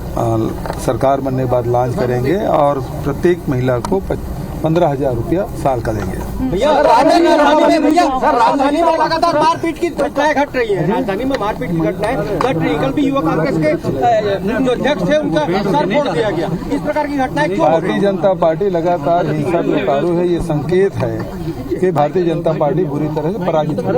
सरकार बनने के बाद लॉन्च करेंगे और प्रत्येक महिला को 15,000 रुपया साल का देंगे। राजधानी में लगातार मारपीट की घटनाएं घट रही है, राजधानी में मारपीट की घटनाएं घट रही है। कल भी युवा कांग्रेस के जो अध्यक्ष थे उनका सर फोड़ दिया गया। इस प्रकार की घटनाएं क्यों? भारतीय जनता पार्टी लगातार हिंसा में उतारू है। ये संकेत है कि भारतीय जनता पार्टी बुरी तरह से पराजित है।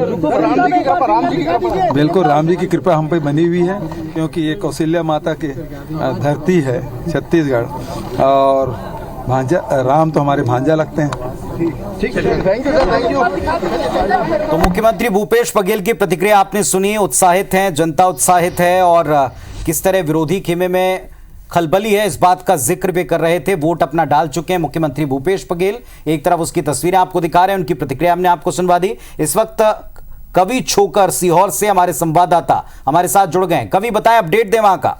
बिल्कुल, राम जी की कृपा हम पे बनी हुई है, क्योंकि ये कौशल्या माता की धरती है छत्तीसगढ़, और भांजा राम तो हमारे भांजा लगते हैं। ठीक है, thank you sir, thank you. तो मुख्यमंत्री भूपेश बघेल की प्रतिक्रिया आपने सुनी, उत्साहित हैं, जनता उत्साहित है, और किस तरह विरोधी खेमे में खलबली है, इस बात का जिक्र भी कर रहे थे। वोट अपना डाल चुके हैं मुख्यमंत्री भूपेश बघेल। एक तरफ उसकी तस्वीरें आपको दिखा रहे हैं, उनकी प्रतिक्रिया हमने आपको सुनवा दी। इस वक्त कवि छोकर सीहोर से हमारे संवाददाता हमारे साथ जुड़ गए। कवि बताएं, अपडेट दें वहां का।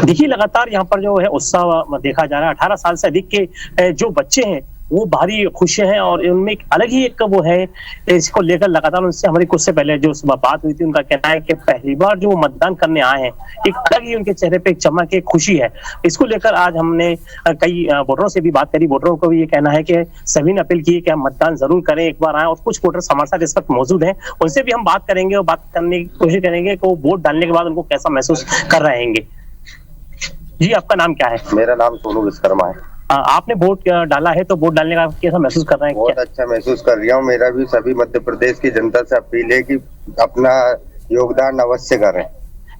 देखिए, लगातार यहाँ पर जो है उत्साह देखा जा रहा है। 18 साल से अधिक के जो बच्चे हैं वो भारी खुश हैं और उनमें एक अलग ही एक वो है, इसको लेकर लगातार उनसे हमारी कुछ से पहले जो बात हुई थी, उनका कहना है कि पहली बार जो मतदान करने आए हैं, एक अलग ही उनके चेहरे पे एक चमक, एक खुशी है। इसको लेकर आज हमने कई वोटरों से भी बात करी। वोटरों को भी ये कहना है कि सभी ने अपील की कि हम मतदान जरूर करें, एक बार आए। और कुछ वोटर्स हमारे साथ इस वक्त मौजूद हैं, उनसे भी हम बात करेंगे और बात करने की कोशिश करेंगे कि वो वोट डालने के बाद उनको कैसा महसूस कर रहे हैं। जी, आपका नाम क्या है? मेरा नाम सोनू विश्वकर्मा है। आपने वोट डाला है, तो वोट डालने का कैसा महसूस कर रहे हैं? बहुत अच्छा महसूस कर रहा हूँ। मेरा भी सभी मध्य प्रदेश की जनता से अपील है कि अपना योगदान अवश्य करें।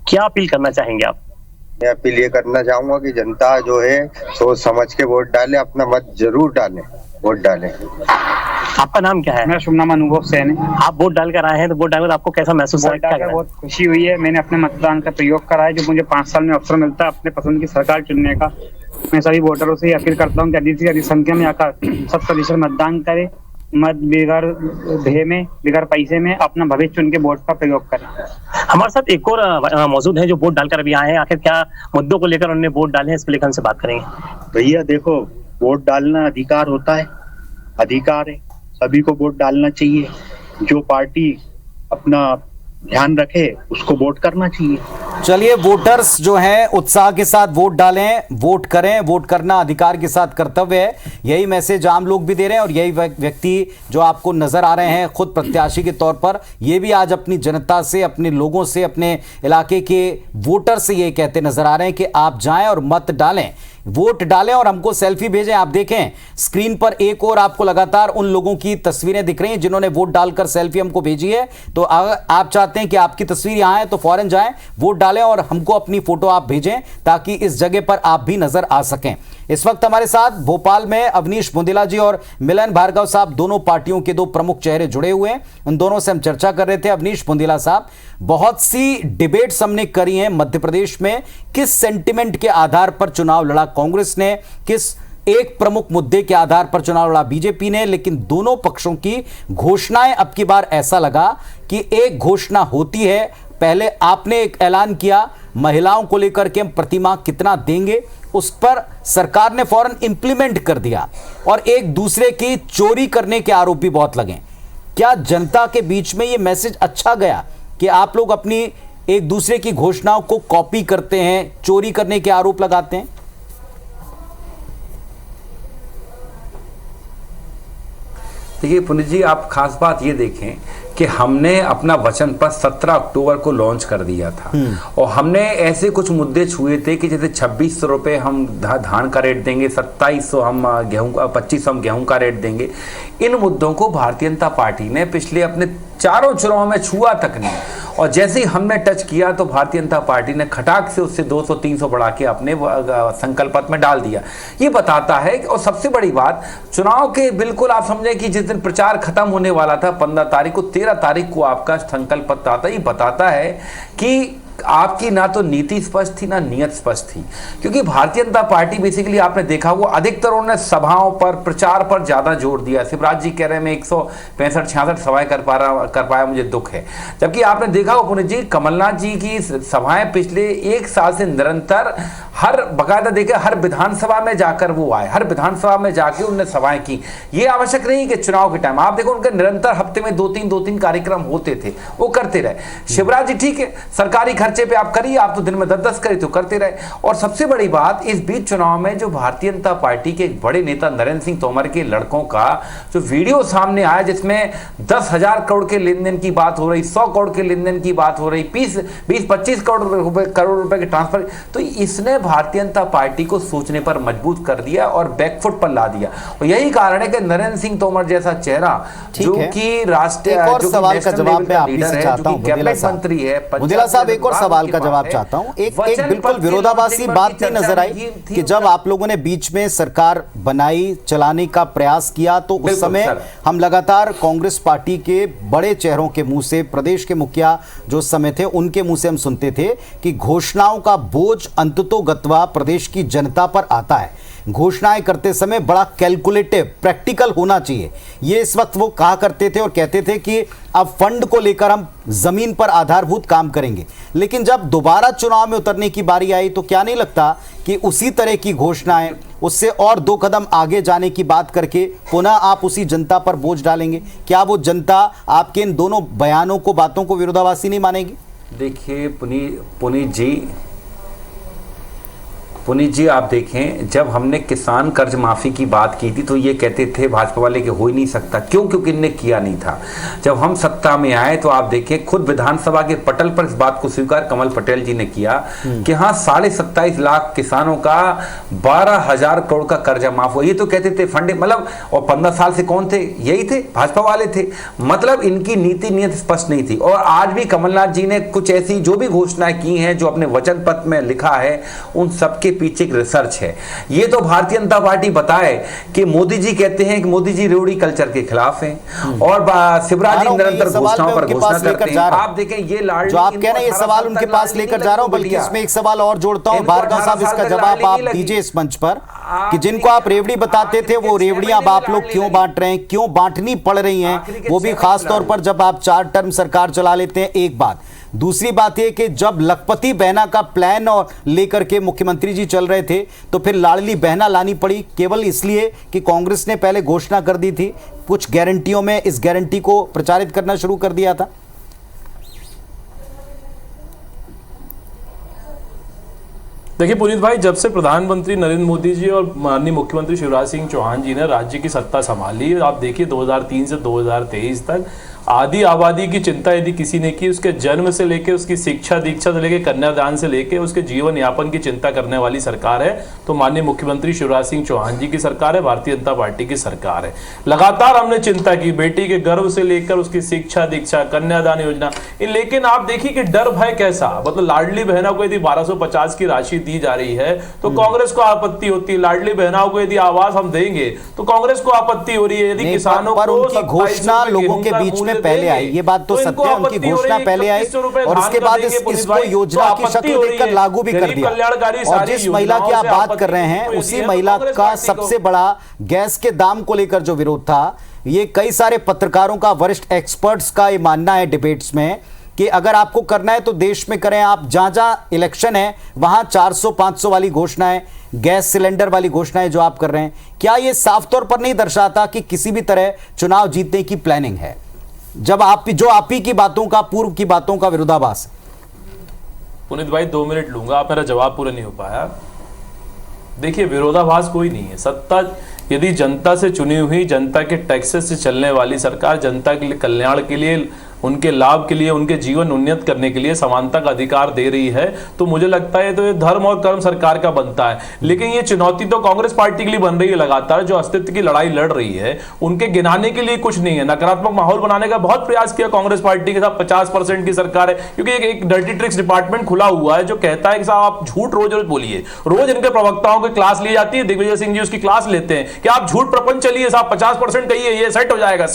क्या अपील करना चाहेंगे आप? मैं अपील ये करना चाहूंगा कि जनता जो है सोच समझ के वोट डाले, अपना मत जरूर डालें, वोट डालें। आपका नाम क्या है? मेरा शुभ नाम अनुभव सेन है। आप वोट डालकर आए हैं, तो वोट डालकर आपको कैसा महसूस है? क्या बहुत खुशी हुई है। मैंने अपने मतदान का प्रयोग करा है, जो मुझे 5 साल में अवसर मिलता है अपने पसंद की सरकार चुनने का। मैं सभी वोटरों से अपील करता हूँ कि अधिक से अधिक संख्या में आकर 100% मतदान करें। मत बिगड़ भय में, बिगड़ पैसे में अपना भविष्य चुन के वोट का प्रयोग करें। हमारे साथ एक और मौजूद है जो वोट डालकर अभी आए हैं। आखिर क्या मुद्दों को लेकर उन्होंने वोट डाले हैं, इसको लेकर हमसे बात करेंगे। भैया देखो, वोट डालना अधिकार होता है, अधिकार है, सभी को वोट डालना चाहिए। जो पार्टी अपना ध्यान रखे उसको वोट करना चाहिए। चलिए, वोटर्स जो हैं उत्साह के साथ वोट डालें, वोट करें। वोट करना अधिकार के साथ कर्तव्य है, यही मैसेज आम लोग भी दे रहे हैं। और यही व्यक्ति जो आपको नजर आ रहे हैं खुद प्रत्याशी के तौर पर, ये भी आज अपनी जनता से, अपने लोगों से, अपने इलाके के वोटर से ये कहते नजर आ रहे हैं कि आप जाएं और मत डालें, वोट डालें और हमको सेल्फी भेजें। आप देखें स्क्रीन पर एक और आपको लगातार उन लोगों की तस्वीरें दिख रही हैं जिन्होंने वोट डालकर सेल्फी हमको भेजी है। तो अगर आप चाहते हैं कि आपकी तस्वीर यहां है तो फौरन जाएं, वोट डालें और हमको अपनी फोटो आप भेजें ताकि इस जगह पर आप भी नजर आ सकें। इस वक्त हमारे साथ भोपाल में अवनीश बुंदेला जी और मिलन भार्गव साहब, दोनों पार्टियों के 2 प्रमुख चेहरे जुड़े हुए हैं। उन दोनों से हम चर्चा कर रहे थे। अवनीश बुंदेला साहब, बहुत सी डिबेट्स हमने करी हैं मध्य प्रदेश में, किस सेंटिमेंट के आधार पर चुनाव लड़ा कांग्रेस ने, किस एक प्रमुख मुद्दे के आधार पर चुनाव लड़ा बीजेपी ने, लेकिन दोनों पक्षों की घोषणाएं अब की बार ऐसा लगा कि एक घोषणा होती है। पहले आपने एक ऐलान किया महिलाओं को लेकर के हम प्रतिमाह कितना देंगे, उस पर सरकार ने फौरन इंप्लीमेंट कर दिया और एक दूसरे की चोरी करने के आरोप भी बहुत लगे। क्या जनता के बीच में यह मैसेज अच्छा गया कि आप लोग अपनी एक दूसरे की घोषणाओं को कॉपी करते हैं, चोरी करने के आरोप लगाते हैं? देखिए पुनीत जी, आप खास बात ये देखें कि हमने अपना वचन पत्र 17 अक्टूबर को लॉन्च कर दिया था और हमने ऐसे कुछ मुद्दे छुए थे कि जैसे 2600 रुपये हम धान का रेट देंगे, 2700 हम गेहूं का, 2500 हम गेहूं का रेट देंगे। इन मुद्दों को भारतीय जनता पार्टी ने पिछले अपने चारों चुनाव में छुआ तक नहीं, और जैसे ही हमने टच किया तो भारतीय जनता पार्टी ने खटाक से उससे 200-300 बढ़ा के अपने संकल्प पत्र में डाल दिया। ये बताता है, और सबसे बड़ी बात, चुनाव के बिल्कुल आप समझे कि जिस दिन प्रचार खत्म होने वाला था 15 तारीख को, 13 तारीख को आपका संकल्प पत्र आता, ये बताता है कि आपकी ना तो नीति स्पष्ट थी ना नियत स्पष्ट थी। क्योंकि भारतीय जनता पार्टी बेसिकली आपने देखा वो अधिकतर उन्होंने सभाओं पर, प्रचार पर ज्यादा जोर दिया। शिवराज जी कह रहे हैं मैं 165-66 सभाएं कर पाया, मुझे दुख है। जबकि आपने देखा हो पुनीत जी, कमलनाथ जी की सभाएं पिछले 1 साल से निरंतर हर बकायदा देखे हर विधानसभा में जाकर वो आए, हर विधानसभा में जाके उन्होंने सभाएं की। ये आवश्यक नहीं कि चुनाव के टाइम आप देखो उनके निरंतर हफ्ते में 2-3 कार्यक्रम होते थे, वो करते रहे। शिवराज जी ठीक है, सरकारी खर्चे पे आप करिए, आप तो दिन में 10-10 करिए तो करते रहे। और सबसे बड़ी बात, इस बीच चुनाव में जो भारतीय जनता पार्टी के एक बड़े नेता नरेंद्र सिंह तोमर के लड़कों का जो वीडियो सामने आया जिसमें 10,000 करोड़ के लेन देन की बात हो रही, 100 करोड़ के लेन देन की बात हो रही, 20-25 करोड़ रुपए के ट्रांसफर, तो इसने भारतीय जनता पार्टी को सोचने पर मजबूर कर दिया और बैकफुट पर ला दिया। और यही कारण है कि नरेंद्र सिंह तोमर जैसा चेहरा जो कि राष्ट्रीय सवाल का जवाब मैं आप ही से चाहता हूं, कैबिनेट मंत्री है, बुंदेला साहब एक और सवाल का जवाब चाहता हूं। एक बिल्कुल विरोधाभासी बात नहीं नजर आई कि जब आप लोगों ने बीच में सरकार बनाई, चलाने का प्रयास किया, तो उस समय हम लगातार कांग्रेस पार्टी के बड़े चेहरों के मुंह से, प्रदेश के मुखिया जो उस समय थे उनके मुंह से हम सुनते थे कि घोषणाओं का बोझ अंततोगत्वा प्रदेश की जनता पर आता है। घोषणाएं करते समय बड़ा कैलकुलेटिव, प्रैक्टिकल होना चाहिए, ये इस वक्त वो कहा करते थे और कहते थे कि अब फंड को लेकर हम जमीन पर आधारभूत काम करेंगे। लेकिन जब दोबारा चुनाव में उतरने की बारी आई तो क्या नहीं लगता कि उसी तरह की घोषणाएं, उससे और 2 कदम आगे जाने की बात करके पुनः आप उसी जनता पर बोझ डालेंगे? क्या वो जनता आपके इन दोनों बयानों को, बातों को विरोधाभासी नहीं मानेगी? देखिए पुनीत जी, आप देखें, जब हमने किसान कर्ज माफी की बात की थी तो ये कहते थे भाजपा वाले कि हो ही नहीं सकता। क्यों? क्योंकि इनने किया नहीं था। जब हम सत्ता में आए तो आप देखें, खुद विधानसभा के पटल पर इस बात को स्वीकार कमल पटेल जी ने किया कि हाँ 27.5 लाख किसानों का 12,000 करोड़ का कर्जा माफ हुआ। ये तो कहते थे फंडे, मतलब, और 15 साल से कौन थे? यही थे, भाजपा वाले थे। मतलब इनकी नीति नियत स्पष्ट नहीं थी। और आज भी कमलनाथ जी ने कुछ ऐसी जो भी घोषणाएं की हैं, जो अपने वचन पत्र में लिखा है, उन सबके पीछे एक रिसर्च है। ये तो भारतीय जनता पार्टी बताए कि मोदी जी कहते हैं कि मोदी जी रेवड़ी कल्चर के खिलाफ हैं और शिवराज जी निरंतर घोषणाओं पर घोषणा करते हैं। आप देखें ये लाडली, जो आप कह रहे हैं, ये सवाल उनके पास लेकर जा रहा हूं, बल्कि इसमें एक सवाल और जोड़ता हूं। भार्गव साहब, इसका जवाब आप दीजिए इस मंच पर कि जिनको आप रेवड़ी बताते थे वो रेवड़ियां अब आप लोग क्यों बांट रहे हैं, क्यों बांटनी पड़ रही हैं, वो भी खास तौर पर जब आप 4 टर्म सरकार चला लेते हैं। एक बात। दूसरी बात यह कि जब लखपति बहना का प्लान और लेकर के मुख्यमंत्री जी चल रहे थे तो फिर लाडली बहना लानी पड़ी केवल इसलिए कि कांग्रेस ने पहले घोषणा कर दी थी, कुछ गारंटियों में इस गारंटी को प्रचारित करना शुरू कर दिया था। देखिए पुनीत भाई, जब से प्रधानमंत्री नरेंद्र मोदी जी और माननीय मुख्यमंत्री शिवराज सिंह चौहान जी ने राज्य की सत्ता संभाली, आप देखिए 2003 से 2023 तक आधी आबादी की चिंता यदि किसी ने की, उसके जन्म से लेकर उसकी शिक्षा दीक्षा से लेकर कन्यादान से लेकर उसके जीवन यापन की चिंता करने वाली सरकार है तो माननीय मुख्यमंत्री शिवराज सिंह चौहान जी की सरकार है, भारतीय जनता पार्टी की सरकार है। लगातार हमने चिंता की बेटी के गर्भ से लेकर उसकी शिक्षा दीक्षा, कन्यादान योजना। लेकिन आप देखिए कि डर भय कैसा, मतलब लाडली बहना को यदि 1250 की राशि दी जा रही है तो कांग्रेस को आपत्ति होती है, लाडली बहनाओं को यदि आवास हम देंगे तो कांग्रेस को आपत्ति हो रही है। यदि किसानों को घोषणा लोगों के बीच में पहले आई, ये बात तो सत्य है, उनकी घोषणा पहले आई और उसके बाद इसको योजना की शक्ल देकर लागू भी कर दिया। और जिस महिला की आप बात कर रहे हैं उसी महिला का सबसे बड़ा गैस के दाम को लेकर जो विरोध था, ये कई सारे पत्रकारों का, वरिष्ठ एक्सपर्ट्स का ये मानना है डिबेट्स में कि अगर आपको करना है तो देश में करें। आप जहां जहां इलेक्शन है वहां 400-500 वाली घोषणाएं, गैस सिलेंडर वाली घोषणाएं जो आप कर रहे हैं, क्या ये साफ तौर पर नहीं दर्शाता कि किसी भी तरह चुनाव जीतने की प्लानिंग है, जब आप ही की बातों का, पूर्व की बातों का विरोधाभास? पुनीत भाई 2 मिनट लूंगा, आप मेरा जवाब पूरा नहीं हो पाया। देखिए विरोधाभास कोई नहीं है। सत्ता यदि जनता से चुनी हुई, जनता के टैक्सेस से चलने वाली सरकार, जनता के लिए कल्याण के लिए, उनके लाभ के लिए, उनके जीवन उन्नत करने के लिए समानता का अधिकार दे रही है तो मुझे लगता है तो ये धर्म और कर्म सरकार का बनता है। लेकिन ये चुनौती तो कांग्रेस पार्टी के लिए बन रही है लगातार, जो अस्तित्व की लड़ाई लड़ रही है, उनके गिनाने के लिए कुछ नहीं है। नकारात्मक माहौल बनाने का बहुत प्रयास किया कांग्रेस पार्टी के साथ, 50% की सरकार है, क्योंकि एक डर्टी ट्रिक्स डिपार्टमेंट खुला हुआ है जो कहता है कि साहब आप झूठ रोज रोज बोलिए। रोज इनके प्रवक्ताओं की क्लास ली जाती है, दिग्विजय सिंह जी उसकी क्लास लेते हैं कि आप झूठ प्रपंच चलिए साहब, 50% कहिए, ये सेट हो जाएगा,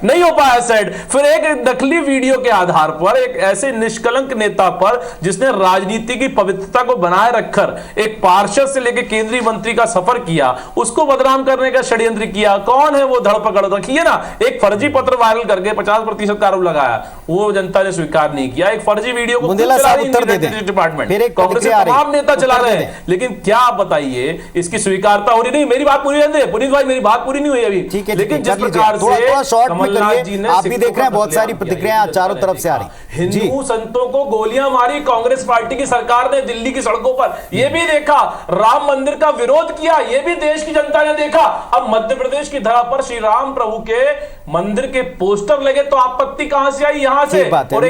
नहीं हो पाया सेट। फिर एक नकली वीडियो के आधार पर एक ऐसे निष्कलंक नेता पर जिसने राजनीति की पवित्रता को बनाए रखकर एक पार्षद से लेकर केंद्रीय मंत्री का सफर किया, उसको बदनाम करने का षड्यंत्र किया। कौन है वो? धरपकड़ रखिए ना। एक फर्जी पत्र वायरल करके 50% का आरोप लगाया, वो जनता ने स्वीकार नहीं किया। एक फर्जी वीडियो को डिपार्टमेंट कांग्रेस के तमाम नेता चला रहे हैं, लेकिन क्या आप बताइए इसकी स्वीकारता हो रही? नहीं, मेरी बात पूरी रहने दे पुनीत भाई, मेरी बात पूरी नहीं हुई अभी। ठीक है, लेकिन जिस प्रकार से कमलनाथ जी ने, आप भी देख रहे हैं बहुत सारी प्रतिक्रियाएं चारों तरफ से आ रही। हिंदू संतों को गोलियां मारी कांग्रेस पार्टी की सरकार ने दिल्ली की सड़कों पर, यह भी देखा। राम मंदिर का विरोध किया, यह भी देश की जनता ने देखा। अब मध्य प्रदेश की धरा पर श्री राम प्रभु के मंदिर के पोस्टर लगे तो आपत्ति कहां से आई? यहां से। और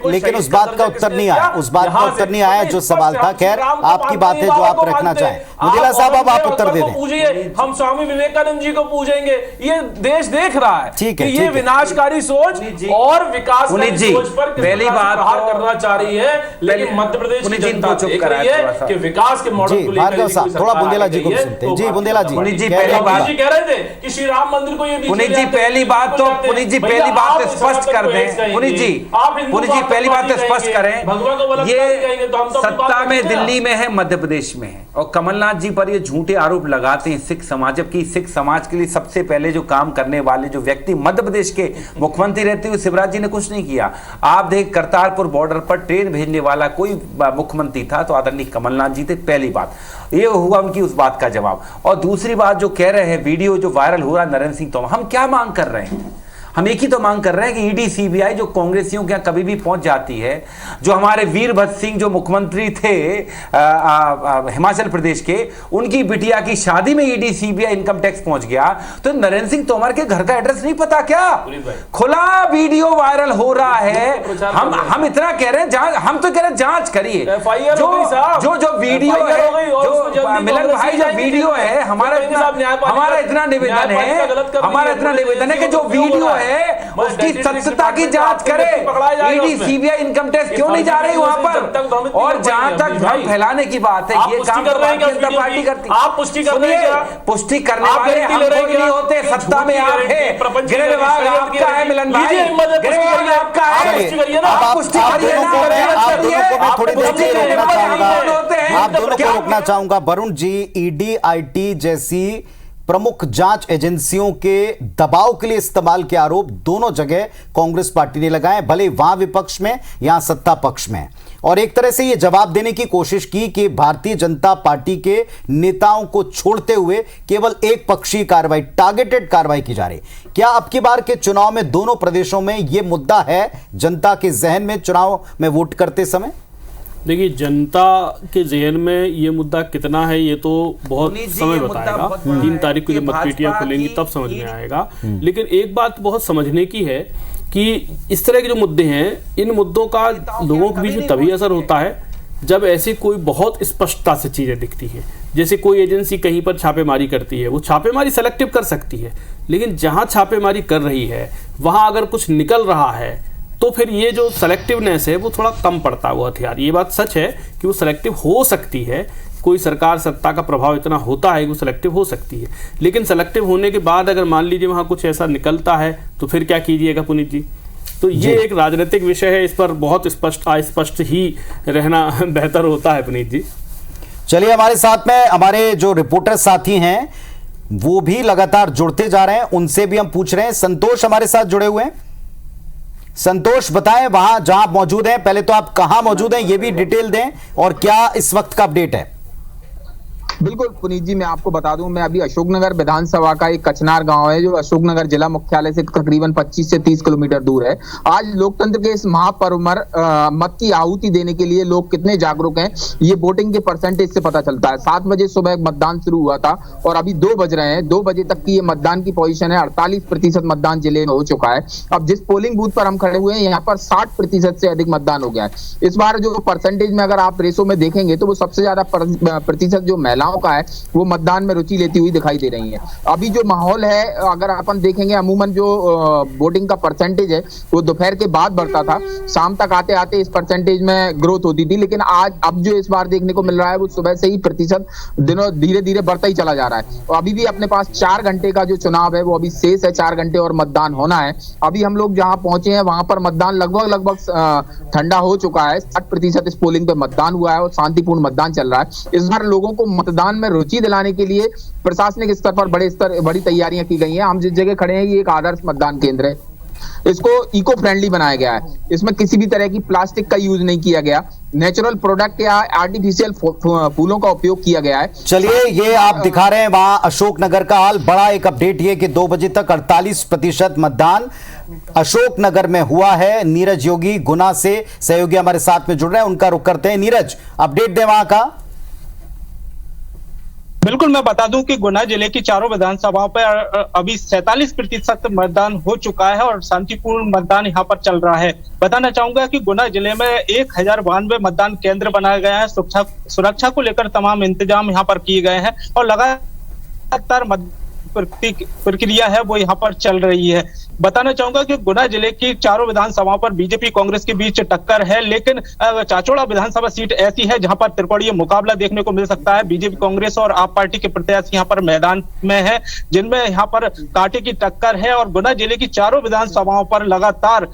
लेकिन उस बात का उत्तर नहीं आया, उस बात का उत्तर नहीं आया जो सवाल था। खैर, आपकी बात है जो आप रखना चाहें। मुदिला साहब, अब आप उत्तर दे दें। पूजिए, हम स्वामी विवेकानंद जी को पूजेंगे, ये देश देख रहा है। ठीक है, ये विनाशकारी सोच और विकास जी, सोच पर किस पहली प्रकार से बात प्रहार तो- करना चाह रही है, लेकिन मध्य प्रदेश की जनता देख रही है कि विकास के मॉडल को लेकर भार्गव साहब, थोड़ा बुंदेला जी को भी सुनते हैं। जी बुंदेला जी, पुनीत जी, कह पहली बात जी कह रहे थे कि श्री राम मंदिर को ये पुनीत जी पहली बात तो पुनीत जी पहली बात तो स्पष्ट कर दें। पुनीत जी पहली बात तो स्पष्ट करें, ये सत्ता में दिल्ली में है, मध्य प्रदेश में है, और कमलनाथ जी पर ये झूठे आरोप लगाते हैं सिख समाज, जबकि सिख समाज के लिए सबसे पहले जो काम करने वाले जो व्यक्ति मध्य प्रदेश के मुख्यमंत्री रहते हुए शिवराज जी ने कुछ नहीं किया। आप देख, करतारपुर बॉर्डर पर ट्रेन भेजने वाला कोई मुख्यमंत्री था तो आदरणीय कमलनाथ जी थे। पहली बात ये हुआ उनकी उस बात का जवाब। और दूसरी बात जो कह रहे हैं, वीडियो जो वायरल हो रहा है नरेंद्र सिंह तोमर, हम क्या मांग कर रहे हैं? हम एक ही तो मांग कर रहे हैं कि ईडी सीबीआई जो कांग्रेसियों के यहाँ कभी भी पहुंच जाती है, जो हमारे वीरभद्र सिंह जो मुख्यमंत्री थे हिमाचल प्रदेश के, उनकी बिटिया की शादी में ईडी सीबीआई इनकम टैक्स पहुंच गया, तो नरेंद्र सिंह तोमर के घर का एड्रेस नहीं पता क्या? खुला वीडियो वायरल हो रहा है। हम इतना कह रहे हैं, हम तो कह रहे हैं जांच करिए। जो वीडियो है, जो मिलन भाई जो वीडियो है, हमारा इतना निवेदन है कि जो वीडियो है उसकी सत्यता की जांच करे। ईडी सीबीआई इनकम टैक्स क्यों नहीं जा रही वहां पर? और जहां तक भ्रम फैलाने की बात है, ये काम भारतीय जनता पार्टी करती है। आप पुष्टि कर रहे हैं? पुष्टि करने वाले हम कोई नहीं होते, सत्ता में आप है, गृह विभाग आपका है मिलन भाई, गृह विभाग आपका है, आप पुष्टि करिए ना। आप दोनों को रोकना चाहूंगा। वरुण जी, ईडी आईटी जैसी प्रमुख जांच एजेंसियों के दबाव के लिए इस्तेमाल के आरोप दोनों जगह कांग्रेस पार्टी ने लगाए, भले वहां विपक्ष में यहां सत्ता पक्ष में, और एक तरह से यह जवाब देने की कोशिश की कि भारतीय जनता पार्टी के नेताओं को छोड़ते हुए केवल एक पक्षीय कार्रवाई, टारगेटेड कार्रवाई की जा रही। क्या अब की बार के चुनाव में दोनों प्रदेशों में यह मुद्दा है जनता के जहन में चुनाव में वोट करते समय? देखिए, जनता के जहन में ये मुद्दा कितना है ये तो बहुत समय बताएगा। 3 तारीख को जब मतपेटियां खुलेंगी तब समझ में आएगा। लेकिन एक बात बहुत समझने की है कि इस तरह के जो मुद्दे हैं, इन मुद्दों का लोगों के बीच में तभी असर होता है जब ऐसी कोई बहुत स्पष्टता से चीजें दिखती है। जैसे कोई एजेंसी कहीं पर छापेमारी करती है, वो छापेमारी सेलेक्टिव कर सकती है, लेकिन जहां छापेमारी कर रही है वहां अगर कुछ निकल रहा है तो फिर ये जो सेलेक्टिवनेस है वो थोड़ा कम पड़ता है वो हथियार। ये बात सच है कि वो सेलेक्टिव हो सकती है, कोई सरकार सत्ता का प्रभाव इतना होता है कि वो सेलेक्टिव हो सकती है, लेकिन सेलेक्टिव होने के बाद अगर मान लीजिए वहाँ कुछ ऐसा निकलता है तो फिर क्या कीजिएगा पुनीत जी? तो ये एक राजनीतिक विषय है, इस पर बहुत अस्पष्ट ही रहना बेहतर होता है पुनीत जी। चलिए, हमारे साथ में हमारे जो रिपोर्टर साथी हैं वो भी लगातार जुड़ते जा रहे हैं, उनसे भी हम पूछ रहे हैं। संतोष हमारे साथ जुड़े हुए हैं। संतोष, बताएं वहां जहां आप मौजूद हैं, पहले तो आप कहां मौजूद हैं ये भी डिटेल दें, और क्या इस वक्त का अपडेट है? बिल्कुल पुनीत जी, मैं आपको बता दूं, मैं अभी अशोकनगर विधानसभा का एक कचनार गांव है जो अशोकनगर जिला मुख्यालय से तकरीबन 25 से 30 किलोमीटर दूर है। आज लोकतंत्र के इस महापर्व पर मत की आहुति देने के लिए लोग कितने जागरूक हैं ये वोटिंग के परसेंटेज से पता चलता है। 7 बजे सुबह मतदान शुरू हुआ था और अभी 2 बज रहे हैं। 2 बजे तक की ये मतदान की पोजीशन है। 48% मतदान जिले में हो चुका है। अब जिस पोलिंग बूथ पर हम खड़े हुए हैं यहाँ पर 60% से अधिक मतदान हो गया है। इस बार जो परसेंटेज में अगर आप रेशो में देखेंगे तो वो सबसे ज्यादा प्रतिशत जो महिलाओं का है वो मतदान में रुचि लेती हुई दिखाई दे रही है। अभी जो माहौल है अगर अपन देखेंगे, अमूमन जो वोटिंग का परसेंटेज है वो दोपहर के बाद बढ़ता था, शाम तक आते आते इस परसेंटेज में ग्रोथ होती थी, लेकिन आज अब जो इस बार देखने को मिल रहा है वो सुबह से ही प्रतिशत दिनों धीरे धीरे बढ़ता ही चला जा रहा है। और अभी भी अपने पास 4 घंटे का जो चुनाव है वो अभी शेष है, 4 घंटे और मतदान होना है। अभी हम लोग जहां पहुंचे हैं वहां पर मतदान लगभग ठंडा हो चुका है। 60% इस पोलिंग पे मतदान हुआ है और शांतिपूर्ण मतदान चल रहा है। इस बार लोगों को मतदान में रुचि दिलाने के लिए प्रशासनिक स्तर पर बड़ी तैयारियां की गई हैं। हम जिस जगह खड़े हैं ये एक आदर्श मतदान केंद्र है। इसको इको फ्रेंडली बनाया गया है। इसमें किसी भी तरह की प्लास्टिक का यूज नहीं किया गया, नेचुरल प्रोडक्ट या आर्टिफिशियल फूलों का उपयोग किया गया है। चलिए, ये आप दिखा रहे हैं वहां अशोकनगर का हाल। बड़ा एक अपडेट ये कि 2 बजे तक 48% मतदान अशोकनगर में हुआ है। नीरज योगी गुना से सहयोगी हमारे साथ में जुड़ रहे हैं, उनका रुख करते हैं। नीरज, अपडेट दें वहां का। बिल्कुल, मैं बता दूं कि गुना जिले की चारों विधानसभाओं पर अभी 47% मतदान हो चुका है और शांतिपूर्ण मतदान यहां पर चल रहा है। बताना चाहूंगा कि गुना जिले में 1092 मतदान केंद्र बनाए गए हैं। सुरक्षा को लेकर तमाम इंतजाम यहां पर किए गए हैं और लगातार प्रक्रिया है वो यहाँ पर चल रही है। बताना चाहूंगा कि गुना जिले की चारों विधानसभाओं पर बीजेपी कांग्रेस के बीच टक्कर है, लेकिन चाचौड़ा विधानसभा सीट ऐसी है जहां पर त्रिकोणीय मुकाबला देखने को मिल सकता है। बीजेपी कांग्रेस और आप पार्टी के प्रत्याशी यहाँ पर मैदान में है, जिनमें यहाँ पर कांटे की टक्कर है। और गुना जिले की चारों विधानसभाओं पर लगातार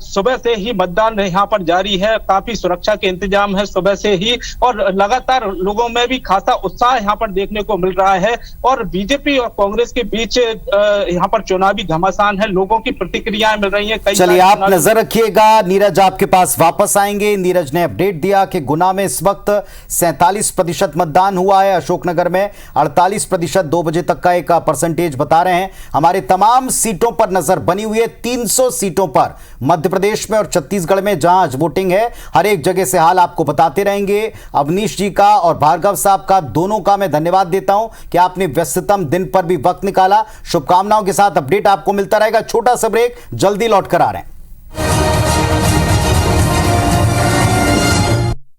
सुबह से ही मतदान यहाँ पर जारी है। काफी सुरक्षा के इंतजाम है सुबह से ही, और लगातार लोगों में भी खासा उत्साह यहाँ पर देखने को मिल रहा है। और बीजेपी और कांग्रेस के बीच यहाँ पर चुनावी घमासान है, लोगों की प्रतिक्रियाएं मिल रही हैं। चलिए आप नजर रखिएगा, नीरज आपके पास वापस आएंगे। नीरज ने अपडेट दिया कि गुना में इस वक्त 47% मतदान हुआ है, अशोकनगर में 48%, 2 बजे तक का एक परसेंटेज बता रहे हैं। हमारे तमाम सीटों पर नजर बनी हुई है, 300 सीटों पर मध्य प्रदेश में और छत्तीसगढ़ में जहां आज वोटिंग है, हर एक जगह से हाल आपको बताते रहेंगे। अवनीश जी का और भार्गव साहब का, दोनों का मैं धन्यवाद देता हूं कि आपने व्यस्ततम दिन पर भी वक्त निकाला। शुभकामनाओं के साथ अपडेट आपको मिलता रहेगा। छोटा सा ब्रेक, जल्दी लौट कर आ रहे हैं।